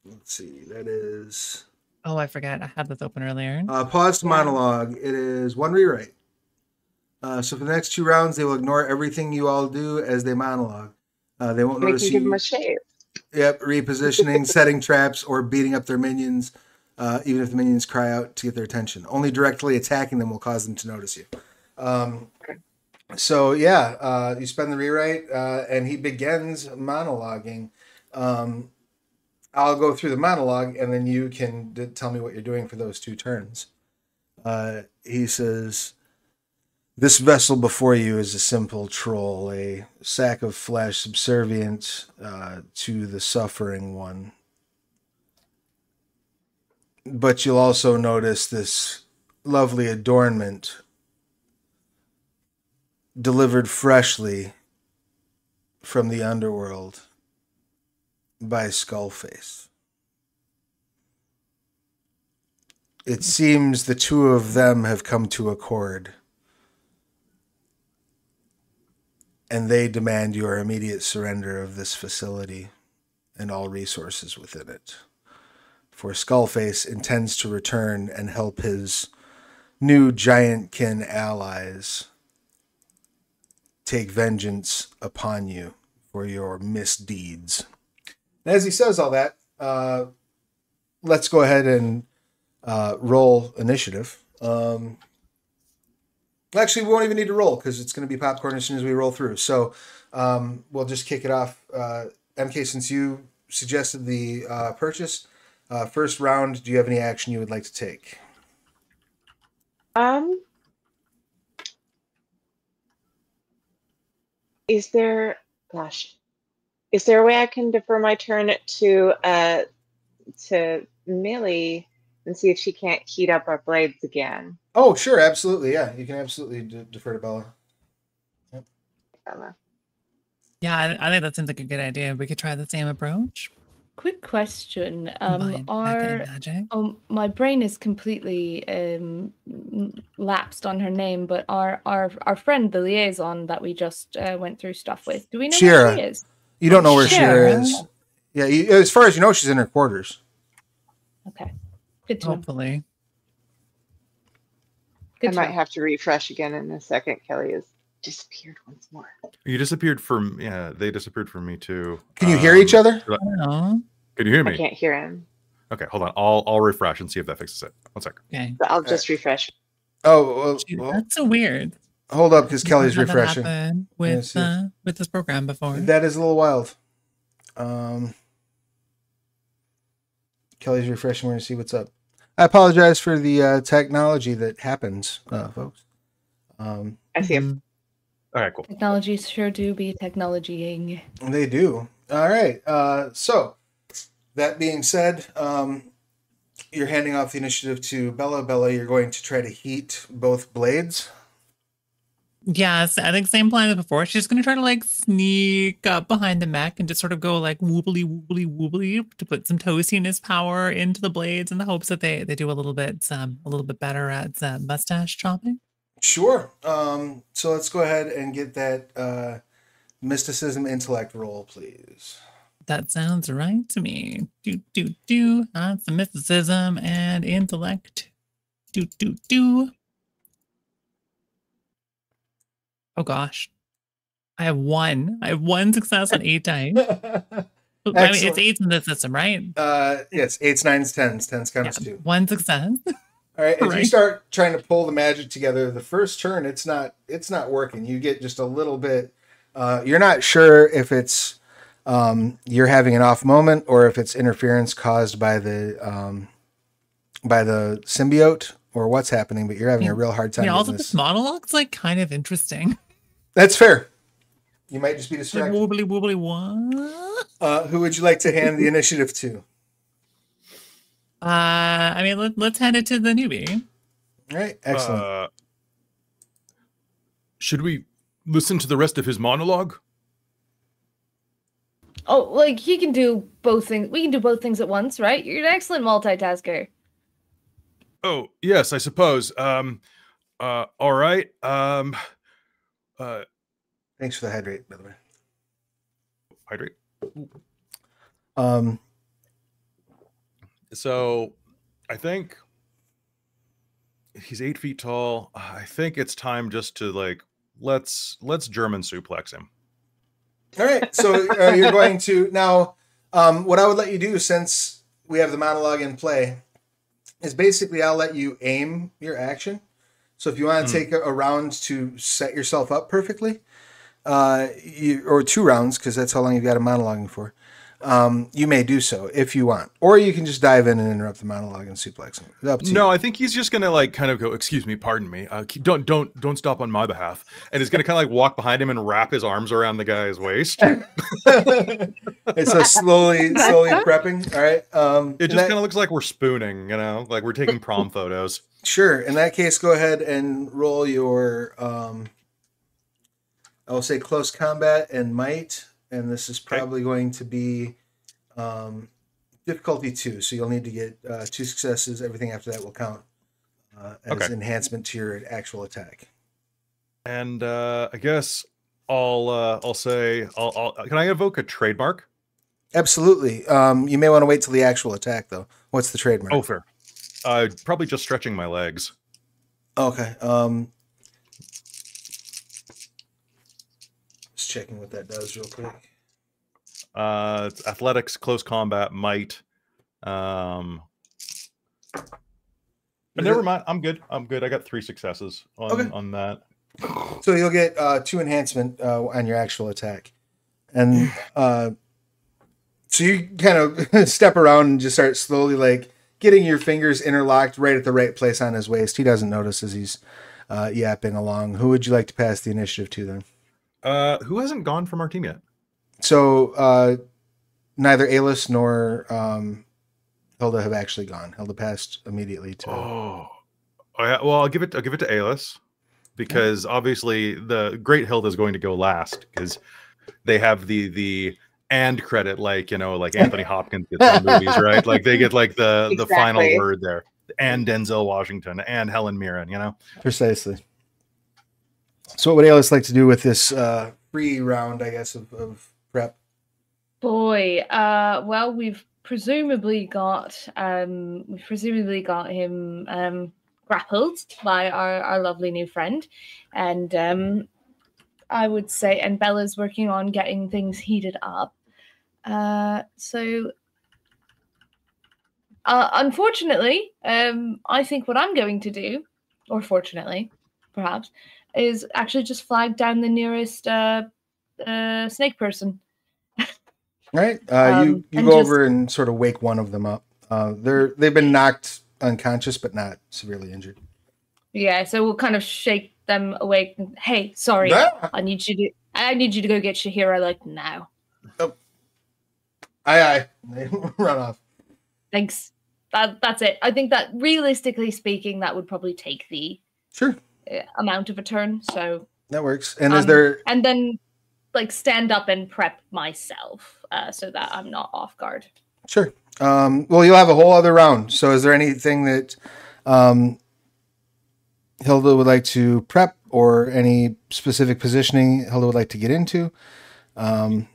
Let's see. That is Oh, I forgot. I had this open earlier. pause to monologue. It is 1 rewrite. So for the next 2 rounds, they will ignore everything you all do as they monologue. They won't We notice can give them you. a shave. Yep, repositioning, setting traps, or beating up their minions, even if the minions cry out to get their attention. Only directly attacking them will cause them to notice you. So yeah, you spend the rewrite, and he begins monologuing. I'll go through the monologue, and then you can tell me what you're doing for those 2 turns. He says, "This vessel before you is a simple troll, a sack of flesh subservient to the suffering one. But you'll also notice this lovely adornment delivered freshly from the underworld by Skullface. It seems the 2 of them have come to accord, and they demand your immediate surrender of this facility and all resources within it. For Skullface intends to return and help his new giantkin allies take vengeance upon you for your misdeeds." And as he says all that, let's go ahead and roll initiative. Actually, we won't even need to roll because it's going to be popcorn as soon as we roll through. So we'll just kick it off. MK, since you suggested the purchase, first round, do you have any action you would like to take? Is there a way I can defer my turn to Millie and see if she can't heat up our blades again? Oh, sure, absolutely, yeah. You can absolutely defer to Bella. Yep. Bella. Yeah, I think that seems like a good idea. We could try the same approach. Quick question. Combine Becca and magic. My brain is completely lapsed on her name, but our friend, the liaison that we just went through stuff with, do we know where she is? You don't know where Shira Shira. is. Yeah, as far as you know, she's in her quarters. Okay. Good to know. Hopefully. I might have to refresh again in a second. Kelly has disappeared once more. You disappeared from, they disappeared from me too. Can you hear each other? No. Can you hear me? I can't hear him. Okay, hold on. I'll refresh and see if that fixes it. 1 sec. Okay. So I'll just refresh. Oh, well, That's so weird. Hold up, because We've Kelly's had that refreshing. happen with this program before. That is a little wild. Kelly's refreshing. We're going to see what's up. I apologize for the technology that happens, folks. I see him. All right, cool. Technologies sure do be technologying. They do. All right. So, that being said, you're handing off the initiative to Bella. Bella, you're going to try to heat both blades. Yes, I think same plan as before. She's going to try to like sneak up behind the mech and just sort of go like woobly, woobly, woobly to put some toastiness power into the blades in the hopes that they do a little bit better at mustache chopping. Sure. So let's go ahead and get that mysticism intellect roll, please. That sounds right to me. Do. That's the mysticism and intellect. Do. Oh gosh. I have one success on 8 dice. I mean, it's 8s in the system, right? Yes, 8s, 9s, 10s. 10s counts too. 1 success. All right. As Right. you start trying to pull the magic together, the first turn, it's not working. You get just a little bit. You're not sure if it's you're having an off moment or if it's interference caused by the symbiote or what's happening, but you're having a real hard time. Yeah, also this. this monologue's like kind of interesting. That's fair. You might just be Like distracted. woobly what? Who would you like to hand the initiative to? I mean, let's hand it to the newbie. All right, excellent. Should we listen to the rest of his monologue? Oh, like he can do both things. We can do both things at once, right? You're an excellent multitasker. Oh, yes, I suppose. All right. Thanks for the hydrate, by the way. Hydrate. Um, So, I think he's 8 feet tall. I think it's time just to like let's German suplex him. all right, so you're going to now. What I would let you do, since we have the monologue in play, is basically I'll let you aim your action. So if you want to take a round to set yourself up perfectly, or 2 rounds, because that's how long you've got a monologuing for. You may do so if you want, or you can just dive in and interrupt the monologue and suplex him. It's up to you. No, I think he's just gonna like kind of go, "Excuse me, pardon me. Don't stop on my behalf." And he's gonna kind of like walk behind him and wrap his arms around the guy's waist. It's a slowly prepping. All right. It just kind of looks like we're spooning, you know, like we're taking prom photos. Sure. In that case, go ahead and roll your, I will say close combat and might. And this is probably going to be difficulty 2. So you'll need to get 2 successes. Everything after that will count as enhancement to your actual attack. And I guess I'll say, can I evoke a trademark? Absolutely. You may want to wait till the actual attack, though. What's the trademark? Oh, fair. Probably just stretching my legs. Okay. Just checking what that does real quick. It's athletics, close combat, might. But never mind. I'm good. I got 3 successes on that. So you'll get 2 enhancement on your actual attack. And so you kind of step around and just start slowly like getting your fingers interlocked right at the right place on his waist. He doesn't notice as he's yapping along. Who would you like to pass the initiative to then? Who hasn't gone from our team yet? So neither Alis nor Hilda have actually gone. Hilda passed immediately to. Oh yeah. Well, I'll give it to Alis because obviously the Great Hilda is going to go last because they have the and credit, like, you know, like Anthony Hopkins gets in movies, right? Like they get like the final word there, and Denzel Washington and Helen Mirren, you know. Precisely. So what would Alis like to do with this free round, I guess, of prep? Boy, well, we've presumably got him grappled by our lovely new friend, and I would say, and Bella's working on getting things heated up. So unfortunately, I think what I'm going to do, or fortunately, perhaps, is actually just flag down the nearest snake person. Right. You and go just- over and sort of wake one of them up. They've been knocked unconscious, but not severely injured. Yeah, so we'll kind of shake them awake. And, hey, sorry, Ah! I need you to go get Shahira like now. Oh. Aye. They run off. Thanks. That's it. I think that realistically speaking, that would probably take the Sure. amount of a turn. So That works. And is there? And then like stand up and prep myself so that I'm not off guard. Sure. Well, you'll have a whole other round. So is there anything that Hilda would like to prep or any specific positioning Hilda would like to get into? I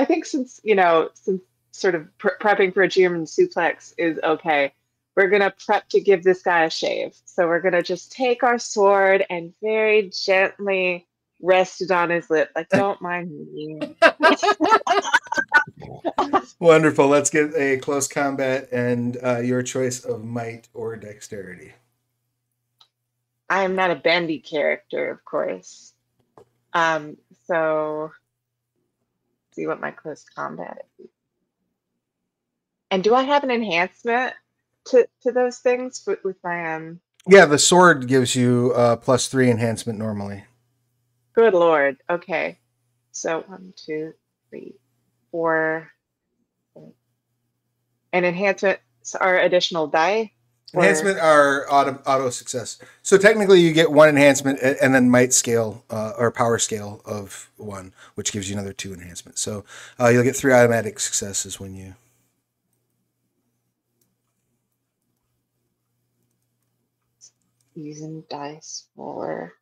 think since sort of prepping for a German suplex is okay, we're going to prep to give this guy a shave. So we're going to just take our sword and very gently rest it on his lip. Like, don't mind me. Wonderful. Let's get a close combat and your choice of might or dexterity. I am not a bendy character, of course. So see what my close combat is. And do I have an enhancement to those things with my Yeah, the sword gives you +3 enhancement normally. Good Lord. Okay. So 1, 2, 3, 4. And enhancements are additional die? Enhancement are auto success. So technically you get 1 enhancement and then might scale or power scale of 1, which gives you another 2 enhancements. So you'll get 3 automatic successes when you... Using dice for...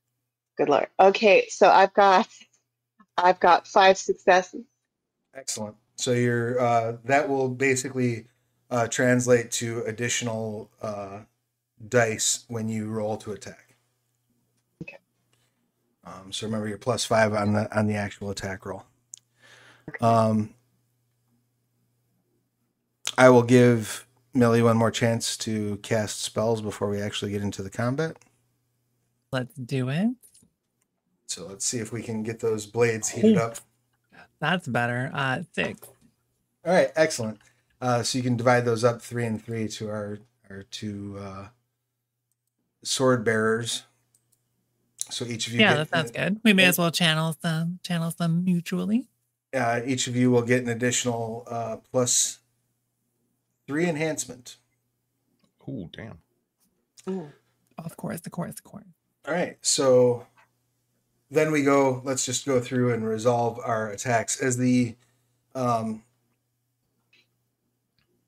Good Lord. Okay, so I've got 5 successes. Excellent. So you're that will basically translate to additional dice when you roll to attack. Okay. So remember your +5 on the actual attack roll. Okay. I will give Millie one more chance to cast spells before we actually get into the combat. Let's do it. So let's see if we can get those blades heated up. That's better. 6. All right, excellent. So you can divide those up 3 and 3 to our 2 sword bearers. So each of you, Yeah, that sounds good. We may as well channel them mutually. Each of you will get an additional +3 enhancement. Ooh, damn. Ooh. Of course. All right, so then we go. Let's just go through and resolve our attacks as the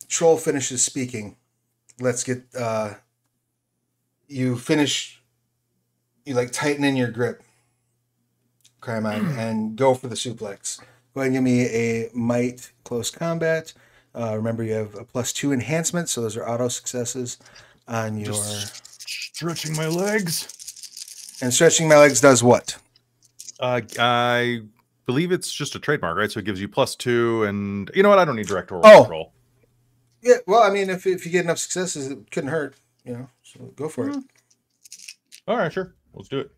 troll finishes speaking. Let's get you finish. You like tighten in your grip, Crymon, and go for the suplex. Go ahead and give me a might close combat. Remember, you have a +2 enhancement, so those are auto successes on your. Just stretching my legs. And stretching my legs does what? I believe it's just a trademark, right? So it gives you +2, and you know what? I don't need directorial control. Yeah, well, I mean, if you get enough successes, it couldn't hurt, So go for it. All right, sure. Let's do it.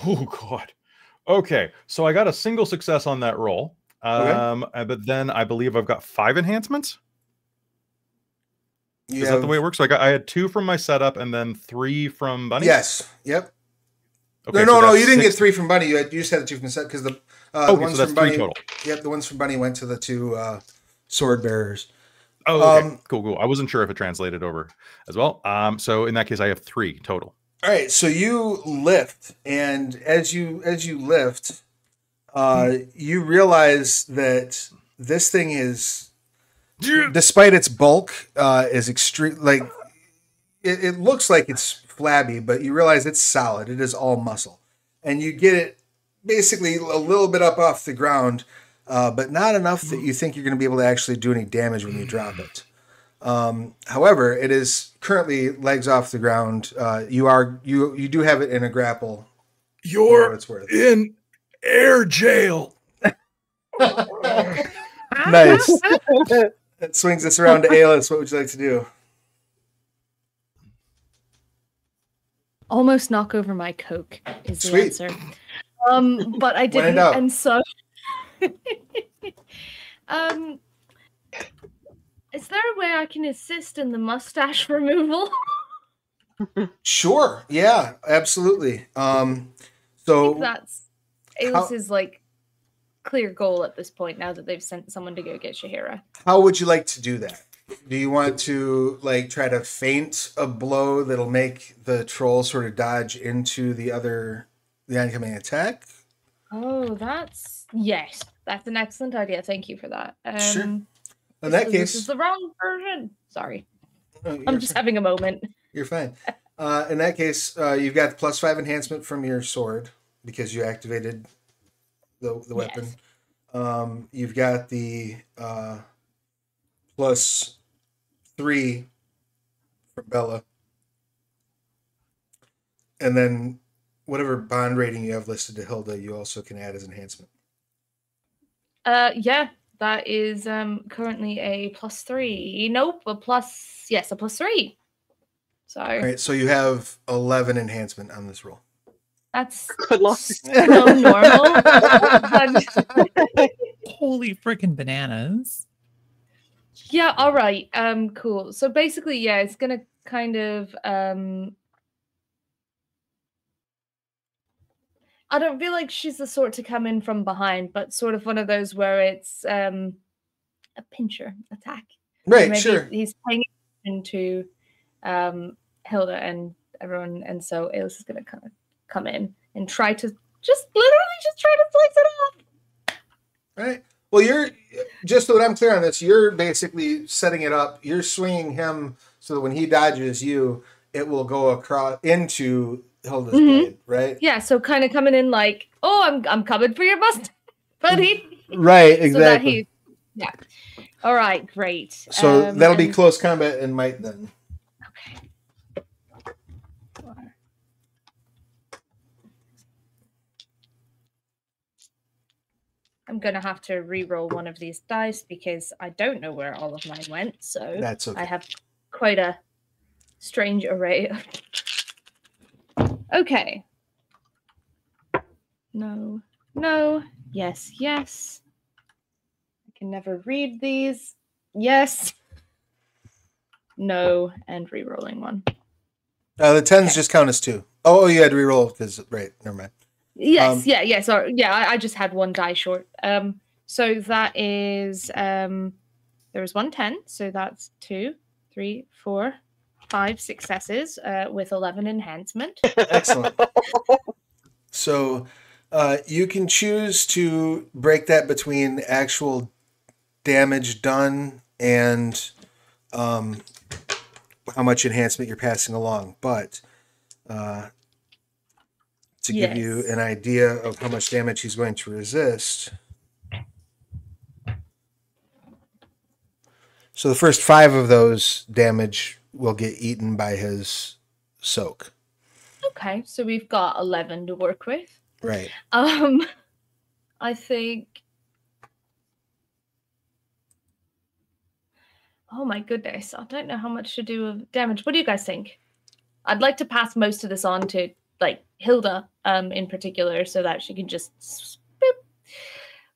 Oh God. Okay, so I got a single success on that roll. But then I believe I've got 5 enhancements. Is that the way it works? So I had 2 from my setup and then 3 from Bunny? Yes. Yep. Okay, no, you didn't get 3 from Bunny. You just had the 2 from the set because the ones so that's from Bunny. 3 total. Yep, the ones from Bunny went to the 2 sword bearers. Oh, okay. Cool. I wasn't sure if it translated over as well. So in that case, I have 3 total. All right. So you lift, and as you lift, you realize that this thing is, despite its bulk, is extreme. Like it looks like it's flabby, but you realize it's solid. It is all muscle, and you get it basically a little bit up off the ground. But not enough that you think you're going to be able to actually do any damage when you drop it. However, it is currently legs off the ground. You do have it in a grapple. You're in air jail. Nice. That swings us around to Alis. What would you like to do? Almost knock over my Coke is the Sweet. answer. But I didn't, and so is there a way I can assist in the mustache removal? Sure. Yeah, absolutely. So That's Alis's like clear goal at this point now that they've sent someone to go get Shahira. how would you like to do that? Do you want to like try to feint a blow that'll make the troll sort of dodge into the oncoming attack? Oh, yes, that's an excellent idea. Thank you for that. Sure. In that case, this is the wrong version. Sorry, no, I'm just having a moment. You're fine. In that case, you've got the +5 enhancement from your sword because you activated the weapon. Yes. You've got the +3 for Bella. And then whatever bond rating you have listed to Hilda, you also can add as enhancement. Yeah, that is currently a +3. Nope, a +3. So All right, so you have 11 enhancement on this roll. that's Good luck. so normal. Holy freaking bananas. Yeah, all right. Cool. So basically, yeah, it's gonna kind of I don't feel like she's the sort to come in from behind, but sort of one of those where it's a pincher attack. Right, Maybe sure. he's paying attention to Hilda and everyone, and so Alis is gonna kind of come in and try to literally try to slice it off. Right. Well, you're just so that I'm clear on this, you're basically setting it up. You're swinging him so that when he dodges you, it will go across into Hilda's blade, right? Yeah, so kind of coming in like, oh, I'm coming for your bust, buddy. Right, exactly. So that yeah. All right, great. So that'll be close combat and might then. Okay. I'm gonna have to re-roll one of these dice because I don't know where all of mine went. So that's okay. I have quite a strange array. Okay. No. Yes. I can never read these. Yes. No, and re-rolling one. The 10s just count as 2. Oh, you had to re-roll because right. Never mind. Yes, yeah. Sorry, yeah. I just had one die short. So that is there was 1 10, so that's 2, 3, 4, 5 successes with 11 enhancement. Excellent. So you can choose to break that between actual damage done and how much enhancement you're passing along, but to give you an idea of how much damage he's going to resist. So the first 5 of those damage will get eaten by his soak. Okay, so we've got 11 to work with. Right. I think. Oh my goodness, I don't know how much to do of damage. What do you guys think? I'd like to pass most of this on to like Hilda, in particular, so that she can just. Boop.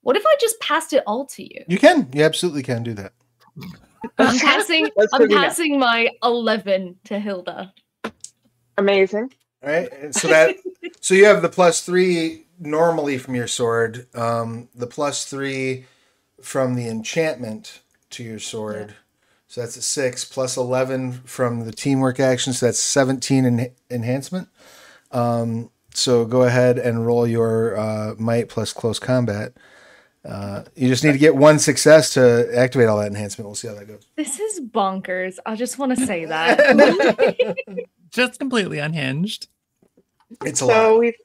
What if I just passed it all to you? You can. You absolutely can do that. I'm passing my 11 to Hilda. Amazing. All right. And so you have the +3 normally from your sword, the +3 from the enchantment to your sword. Yeah. So that's a 6 plus 11 from the teamwork action. So that's 17 in enhancement. So go ahead and roll your might plus close combat. You just need to get 1 success to activate all that enhancement. We'll see how that goes. This is bonkers. I just want to say that. Just completely unhinged. It's a lot. We've,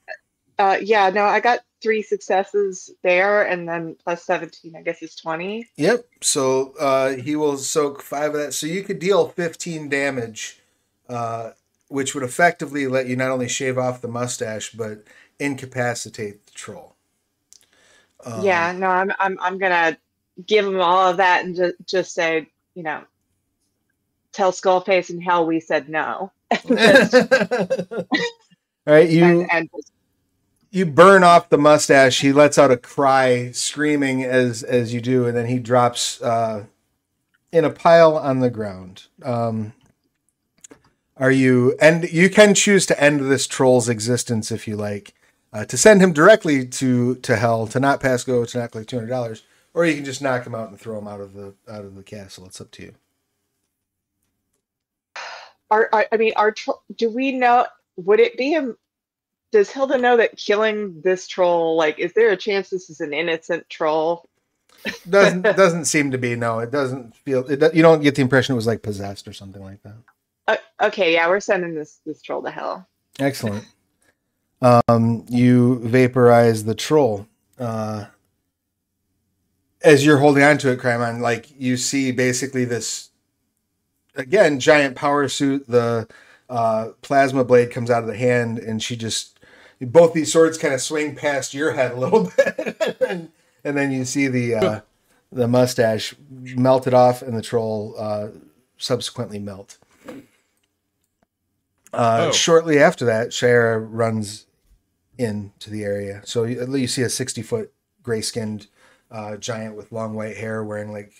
I got 3 successes there, and then plus 17, I guess, is 20. Yep. So he will soak 5 of that. So you could deal 15 damage, which would effectively let you not only shave off the mustache, but incapacitate the troll. I'm gonna give him all of that and just say, tell Skullface and Hell we said no. All right, you burn off the mustache. He lets out a cry, screaming as you do, and then he drops in a pile on the ground. And you can choose to end this troll's existence if you like, to send him directly to hell, to not pass go, to not collect $200, or you can just knock him out and throw him out of the castle. It's up to you. Do we know? Would it be does Hilda know that killing this troll, is there a chance this is an innocent troll? Doesn't seem to be. No, it doesn't feel. You don't get the impression it was possessed or something like that. Okay, yeah, we're sending this troll to hell. Excellent. You vaporize the troll. As you're holding on to it, Crymon, you see basically this, again, giant power suit. The plasma blade comes out of the hand, and both these swords kind of swing past your head a little bit, and then you see the mustache melted off, and the troll subsequently melt. Shortly after that, Shara runs into the area. So you see a 60-foot gray-skinned giant with long white hair wearing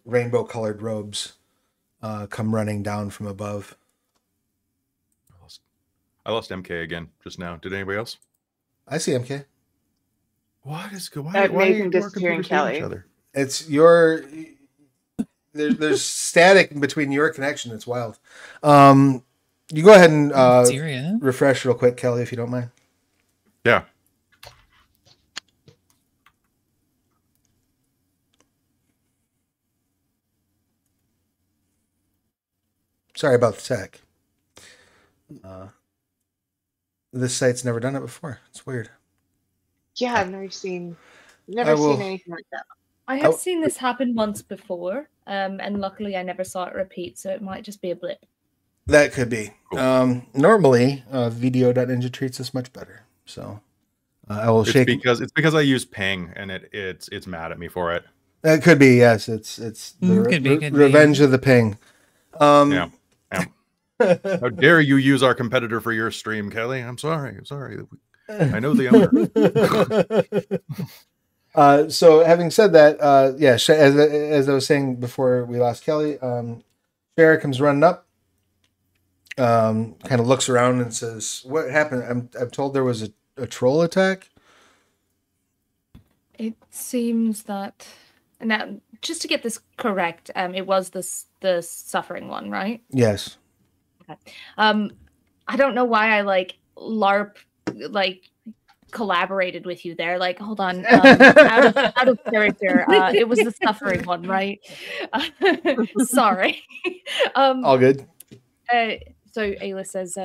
rainbow-colored robes come running down from above. I lost MK again just now. Did anybody else? I see MK. What is good? Why are you disappearing, Kelly? It's your... There's static between your connection. It's wild. You go ahead and refresh real quick, Kelly, if you don't mind. Yeah. Sorry about the tech. This site's never done it before. It's weird. Yeah, I've never seen anything like that. I have seen this happen once before, and luckily I never saw it repeat, so it might just be a blip. That could be. Cool. Normally, video.ninja treats us much better. So I will shake. It's because I use ping, and it's mad at me for it. That could be, yes. It's the revenge of the ping. Yeah. How dare you use our competitor for your stream, Kelly? I'm sorry. I know the owner. So having said that, as I was saying before we lost Kelly, Shara comes running up, kind of looks around and says, "What happened? I'm told there was a troll attack." It seems that now, just to get this correct, it was the suffering one, right? Yes. Okay. I don't know why I LARP collaborated with you there. Hold on, out of character. It was the suffering one, right? Sorry. All good. So Ayla says,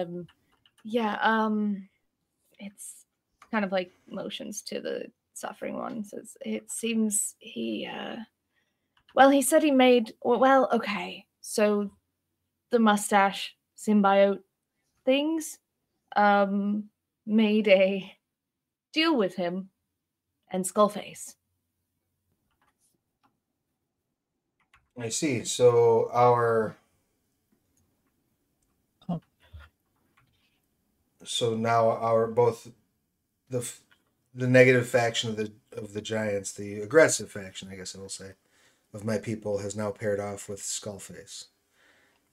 it's kind of motions to the suffering one. Says it seems he said he made okay. So the mustache symbiote things made a deal with him and Skullface. I see. So now both the negative faction of the giants, the aggressive faction, I guess I will say, of my people has now paired off with Skullface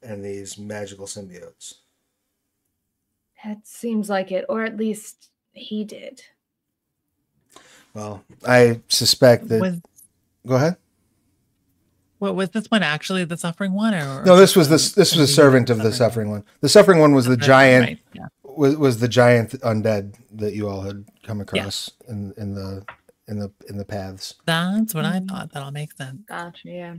and these magical symbiotes. It seems like it, or at least he did. Well, I suspect that. Go ahead. What was this one actually the suffering one, or no? This was a servant of the suffering one. The suffering one was the giant. Right, yeah. Was the giant undead that you all had come across in the paths. That's what I thought. That all makes sense. Gotcha. Yeah.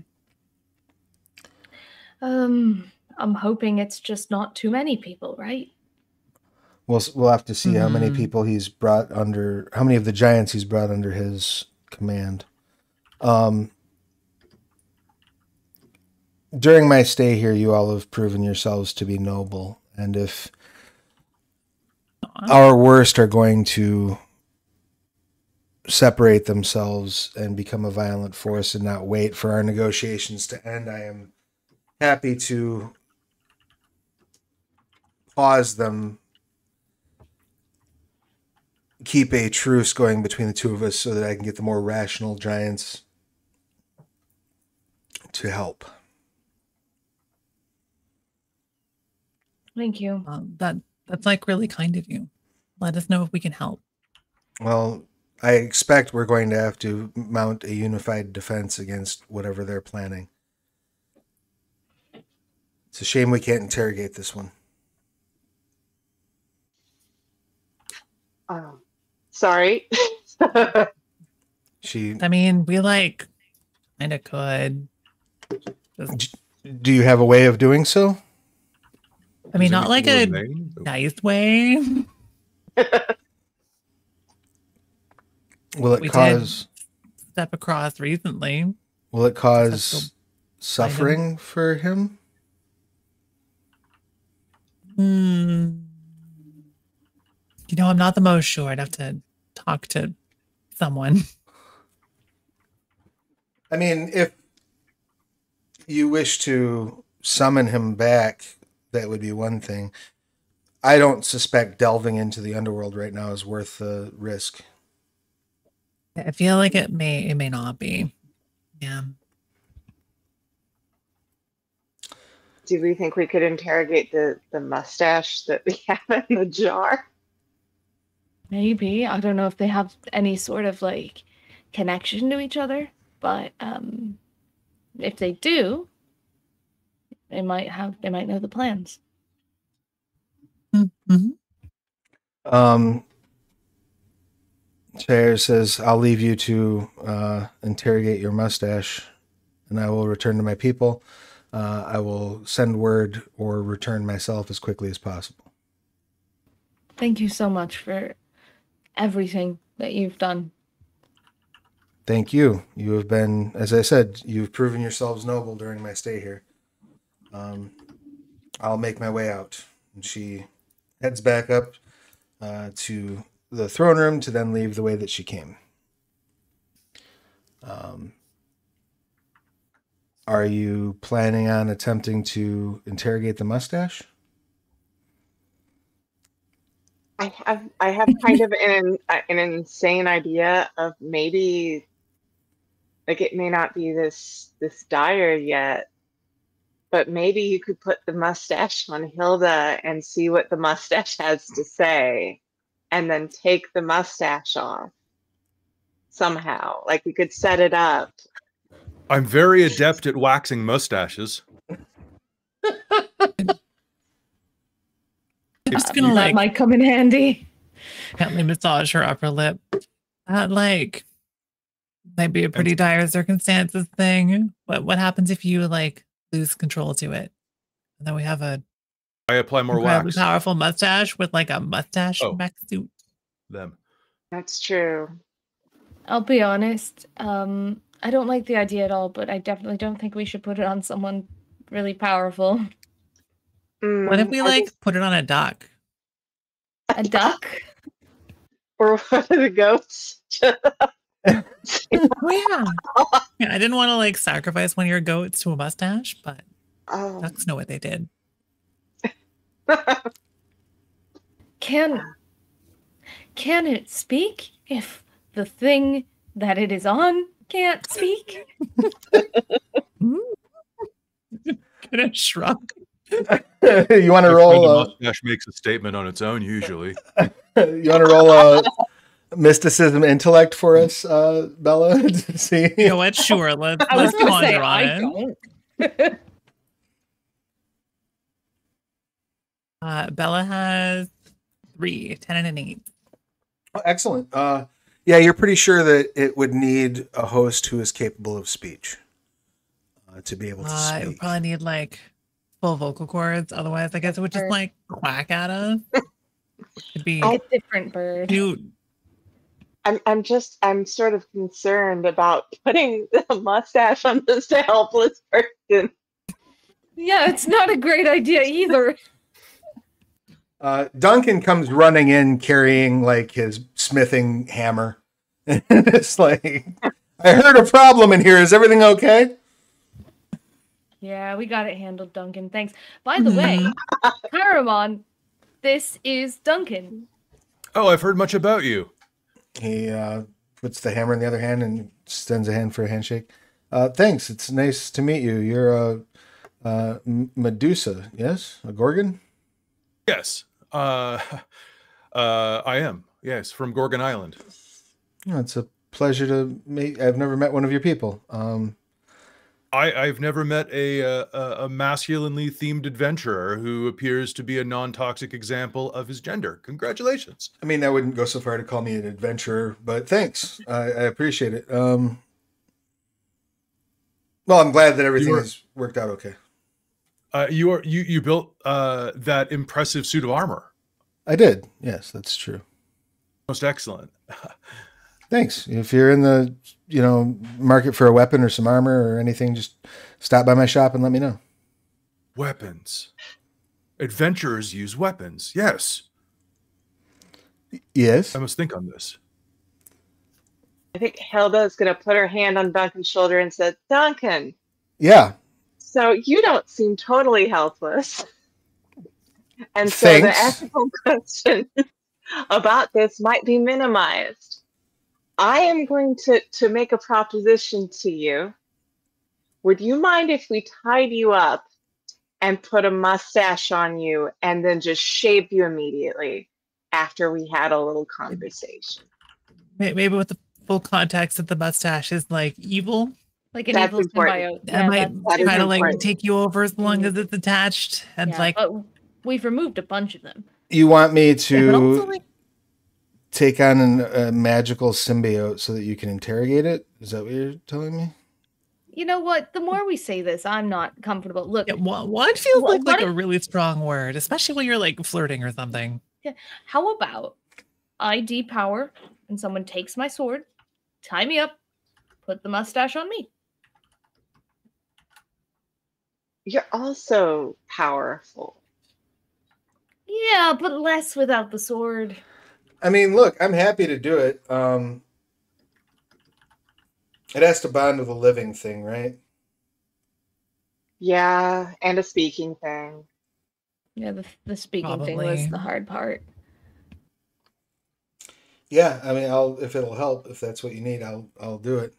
I'm hoping it's just not too many people, right? We'll have to see how many people he's brought under, how many of the giants he's brought under his command. During my stay here, you all have proven yourselves to be noble, and if our worst are going to separate themselves and become a violent force and not wait for our negotiations to end, I am happy to pause them, keep a truce going between the two of us so that I can get the more rational giants to help. Thank you. That's like really kind of you. Let us know if we can help. Well, I expect we're going to have to mount a unified defense against whatever they're planning. It's a shame we can't interrogate this one. Sorry. I mean, we like kind of could. Do you have a way of doing so? I mean, not like a nice way. Will it cause step across recently? Will it cause suffering for him? I'm not the most sure. I'd have to talk to someone. I mean, if you wish to summon him back, that would be one thing. I don't suspect delving into the underworld right now is worth the risk. I feel like it may not be. Yeah. Do we think we could interrogate the mustache that we have in the jar? Maybe. I don't know if they have any sort of like connection to each other, but if they do, they might know the plans. Mm-hmm. Chair says, I'll leave you to interrogate your mustache, and I will return to my people. I will send word or return myself as quickly as possible. Thank you so much for everything that you've done. Thank you. You have been, as I said, you've proven yourselves noble during my stay here. I'll make my way out. And she heads back up to the throne room to then leave the way that she came. Are you planning on attempting to interrogate the mustache? I have kind of an insane idea of maybe, like, it may not be this dire yet, but maybe you could put the mustache on Hilda and see what the mustache has to say, and then take the mustache off somehow. Like, we could set it up. I'm very adept at waxing mustaches. Just gonna that might come in handy. Gently massage her upper lip. That might be a pretty dire circumstances thing. What happens if you lose control to it? And then we have I apply more wax. Powerful mustache with a mustache mech suit. That's true. I'll be honest. I don't like the idea at all, but I definitely don't think we should put it on someone really powerful. What if we put it on a duck? A duck? Or one of the goats? Yeah. I didn't want to sacrifice one of your goats to a mustache, but ducks know what they did. Can it speak if the thing that it is on can't speak? Get a shrug. You want to roll? The mustache makes a statement on its own, usually. You want to roll mysticism intellect for us, Bella? To see. You know what? Sure. Let's ponder on it. Bella has 3, 10, and an 8. Oh, excellent. Yeah, you're pretty sure that it would need a host who is capable of speech to be able to speak. It would probably need full vocal cords. Otherwise, I guess it would just quack at us. It'd be a different bird. Cute. I'm sort of concerned about putting the mustache on this helpless person. Yeah, it's not a great idea either. Duncan comes running in carrying his smithing hammer And it's like, I heard a problem in here. Is everything okay? Yeah, we got it handled, Duncan. Thanks. By the way, Caramon, this is Duncan. Oh, I've heard much about you. He puts the hammer in the other hand and extends a hand for a handshake. Thanks. It's nice to meet you. You're a Medusa, yes? A Gorgon? Yes. I am. Yes, from Gorgon Island. Oh, it's a pleasure to meet. I've never met one of your people. I've never met a masculinely themed adventurer who appears to be a non-toxic example of his gender. Congratulations. I mean, I wouldn't go so far to call me an adventurer, but thanks. I appreciate it. Well, I'm glad that everything has worked out okay. You built that impressive suit of armor. I did. Yes, that's true. Most excellent. Thanks. If you're in the, market for a weapon or some armor or anything, just stop by my shop and let me know. Weapons. Adventurers use weapons. Yes. Yes. I must think on this. I think Hilda is going to put her hand on Duncan's shoulder and said, Duncan. Yeah. So you don't seem totally helpless. And so Thanks. the ethical question about this might be minimized. I am going to make a proposition to you. Would you mind if we tied you up and put a mustache on you and then just shaved you immediately after we had a little conversation? Maybe with the full context that the mustache is like evil. Like an That's evil important. symbiote. That might is kind of like important. take you over as long as it's attached. And like, but we've removed a bunch of them. You want me but to also like, take on a magical symbiote so that you can interrogate it? Is that what you're telling me? You know what? The more we say this, I'm not comfortable. Look, yeah, one feels What- like what a really strong word, especially when you're like flirting or something. how about I depower and someone takes my sword, tie me up, put the mustache on me? You're also powerful. Yeah, but less without the sword. I mean, look, I'm happy to do it. It has to bond with a living thing, right? Yeah, and a speaking thing. Yeah, the speaking thing was Probably. the hard part. Yeah, I mean, if it'll help, if that's what you need, I'll do it.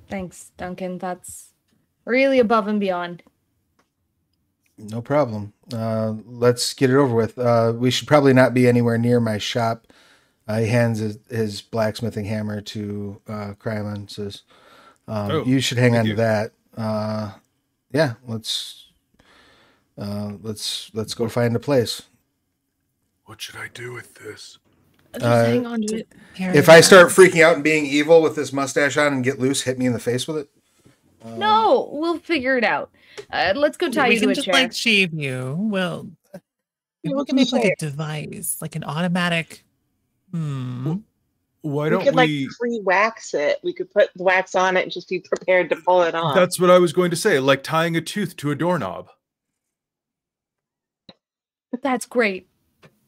Thanks, Duncan. That's really above and beyond. No problem. Let's get it over with. We should probably not be anywhere near my shop. He hands his blacksmithing hammer to Krymon and says, you should hang on to that. Yeah, let's go find a place. What should I do with this? Just hang on to it. If I start freaking out and being evil with this mustache on and get loose, hit me in the face with it. No, we'll figure it out. Let's go tie we you can to a just chair. like shave you. Well, we can make like a device, like an automatic. Why We don't could like we? pre-wax it. We could put the wax on it and just be prepared to pull it off. That's what I was going to say. Like tying a tooth to a doorknob. That's great.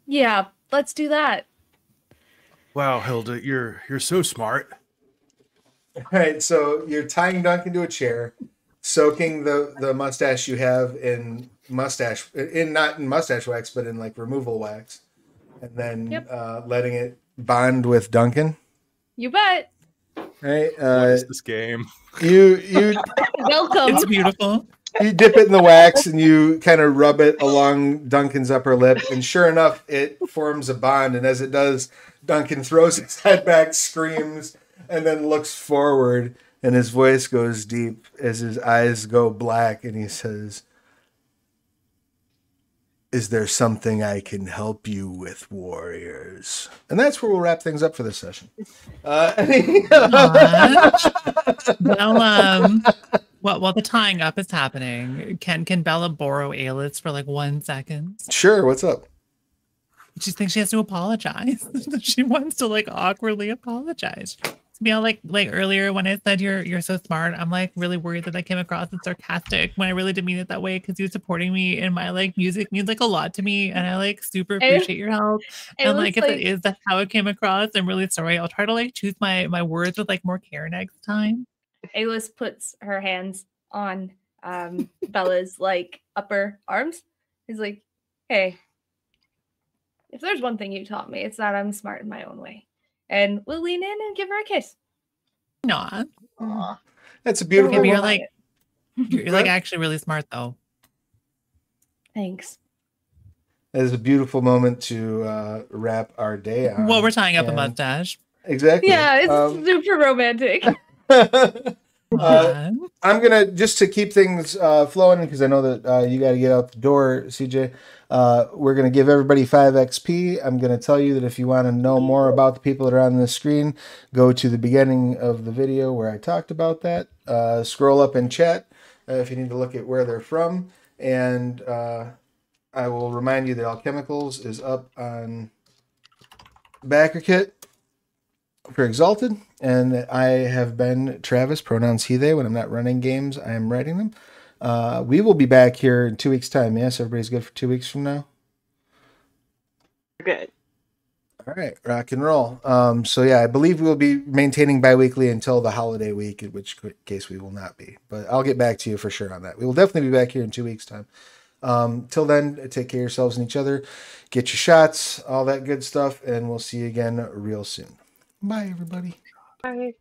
Yeah, let's do that. Wow, Hilda, you're so smart. All right, so you're tying Duncan to a chair, soaking the mustache you have in mustache, not in mustache wax, but in like removal wax, and then letting it bond with Duncan. You bet. Right? What is this game? You Welcome. It's beautiful. you dip it in the wax and you kind of rub it along Duncan's upper lip, and sure enough, it forms a bond. And as it does, Duncan throws his head back, screams, and then looks forward, and his voice goes deep as his eyes go black, and he says, "Is there something I can help you with, warriors?" And that's where we'll wrap things up for this session. Well, while the tying up is happening, can Bella borrow Aelitz for like 1 second? Sure, what's up? She thinks she has to apologize. She wants to like awkwardly apologize. You know, like earlier when I said you're so smart, I'm like really worried that I came across as sarcastic when I really didn't mean it that way because you're supporting me and my like music means like a lot to me and I like super appreciate your help. And like if it is that's how it came across, I'm really sorry. I'll try to like choose my words with like more care next time. Aylis puts her hands on Bella's like upper arms. He's like, hey, if there's one thing you taught me, it's that I'm smart in my own way. And we'll lean in and give her a kiss. No, that's a beautiful. You're like you're like actually really smart though. Thanks. That is a beautiful moment to wrap our day on. Well, we're tying up a mustache. Exactly. Yeah, it's super romantic. I'm gonna just to keep things flowing because I know that you got to get out the door, CJ. We're gonna give everybody 5 XP. I'm gonna tell you that if you want to know more about the people that are on this screen, go to the beginning of the video where I talked about that. Scroll up in chat if you need to look at where they're from, and I will remind you that Alchemicals is up on backer kit for Exalted, and I have been Travis, pronouns he, they. When I'm not running games, I am writing them. We will be back here in 2 weeks' time. Yes, everybody's good for 2 weeks from now? Good. All right, rock and roll. So yeah, I believe we will be maintaining bi-weekly until the holiday week, in which case we will not be. But I'll get back to you for sure on that. We will definitely be back here in 2 weeks' time. Till then, take care of yourselves and each other. Get your shots, all that good stuff, and we'll see you again real soon. Bye, everybody. Bye.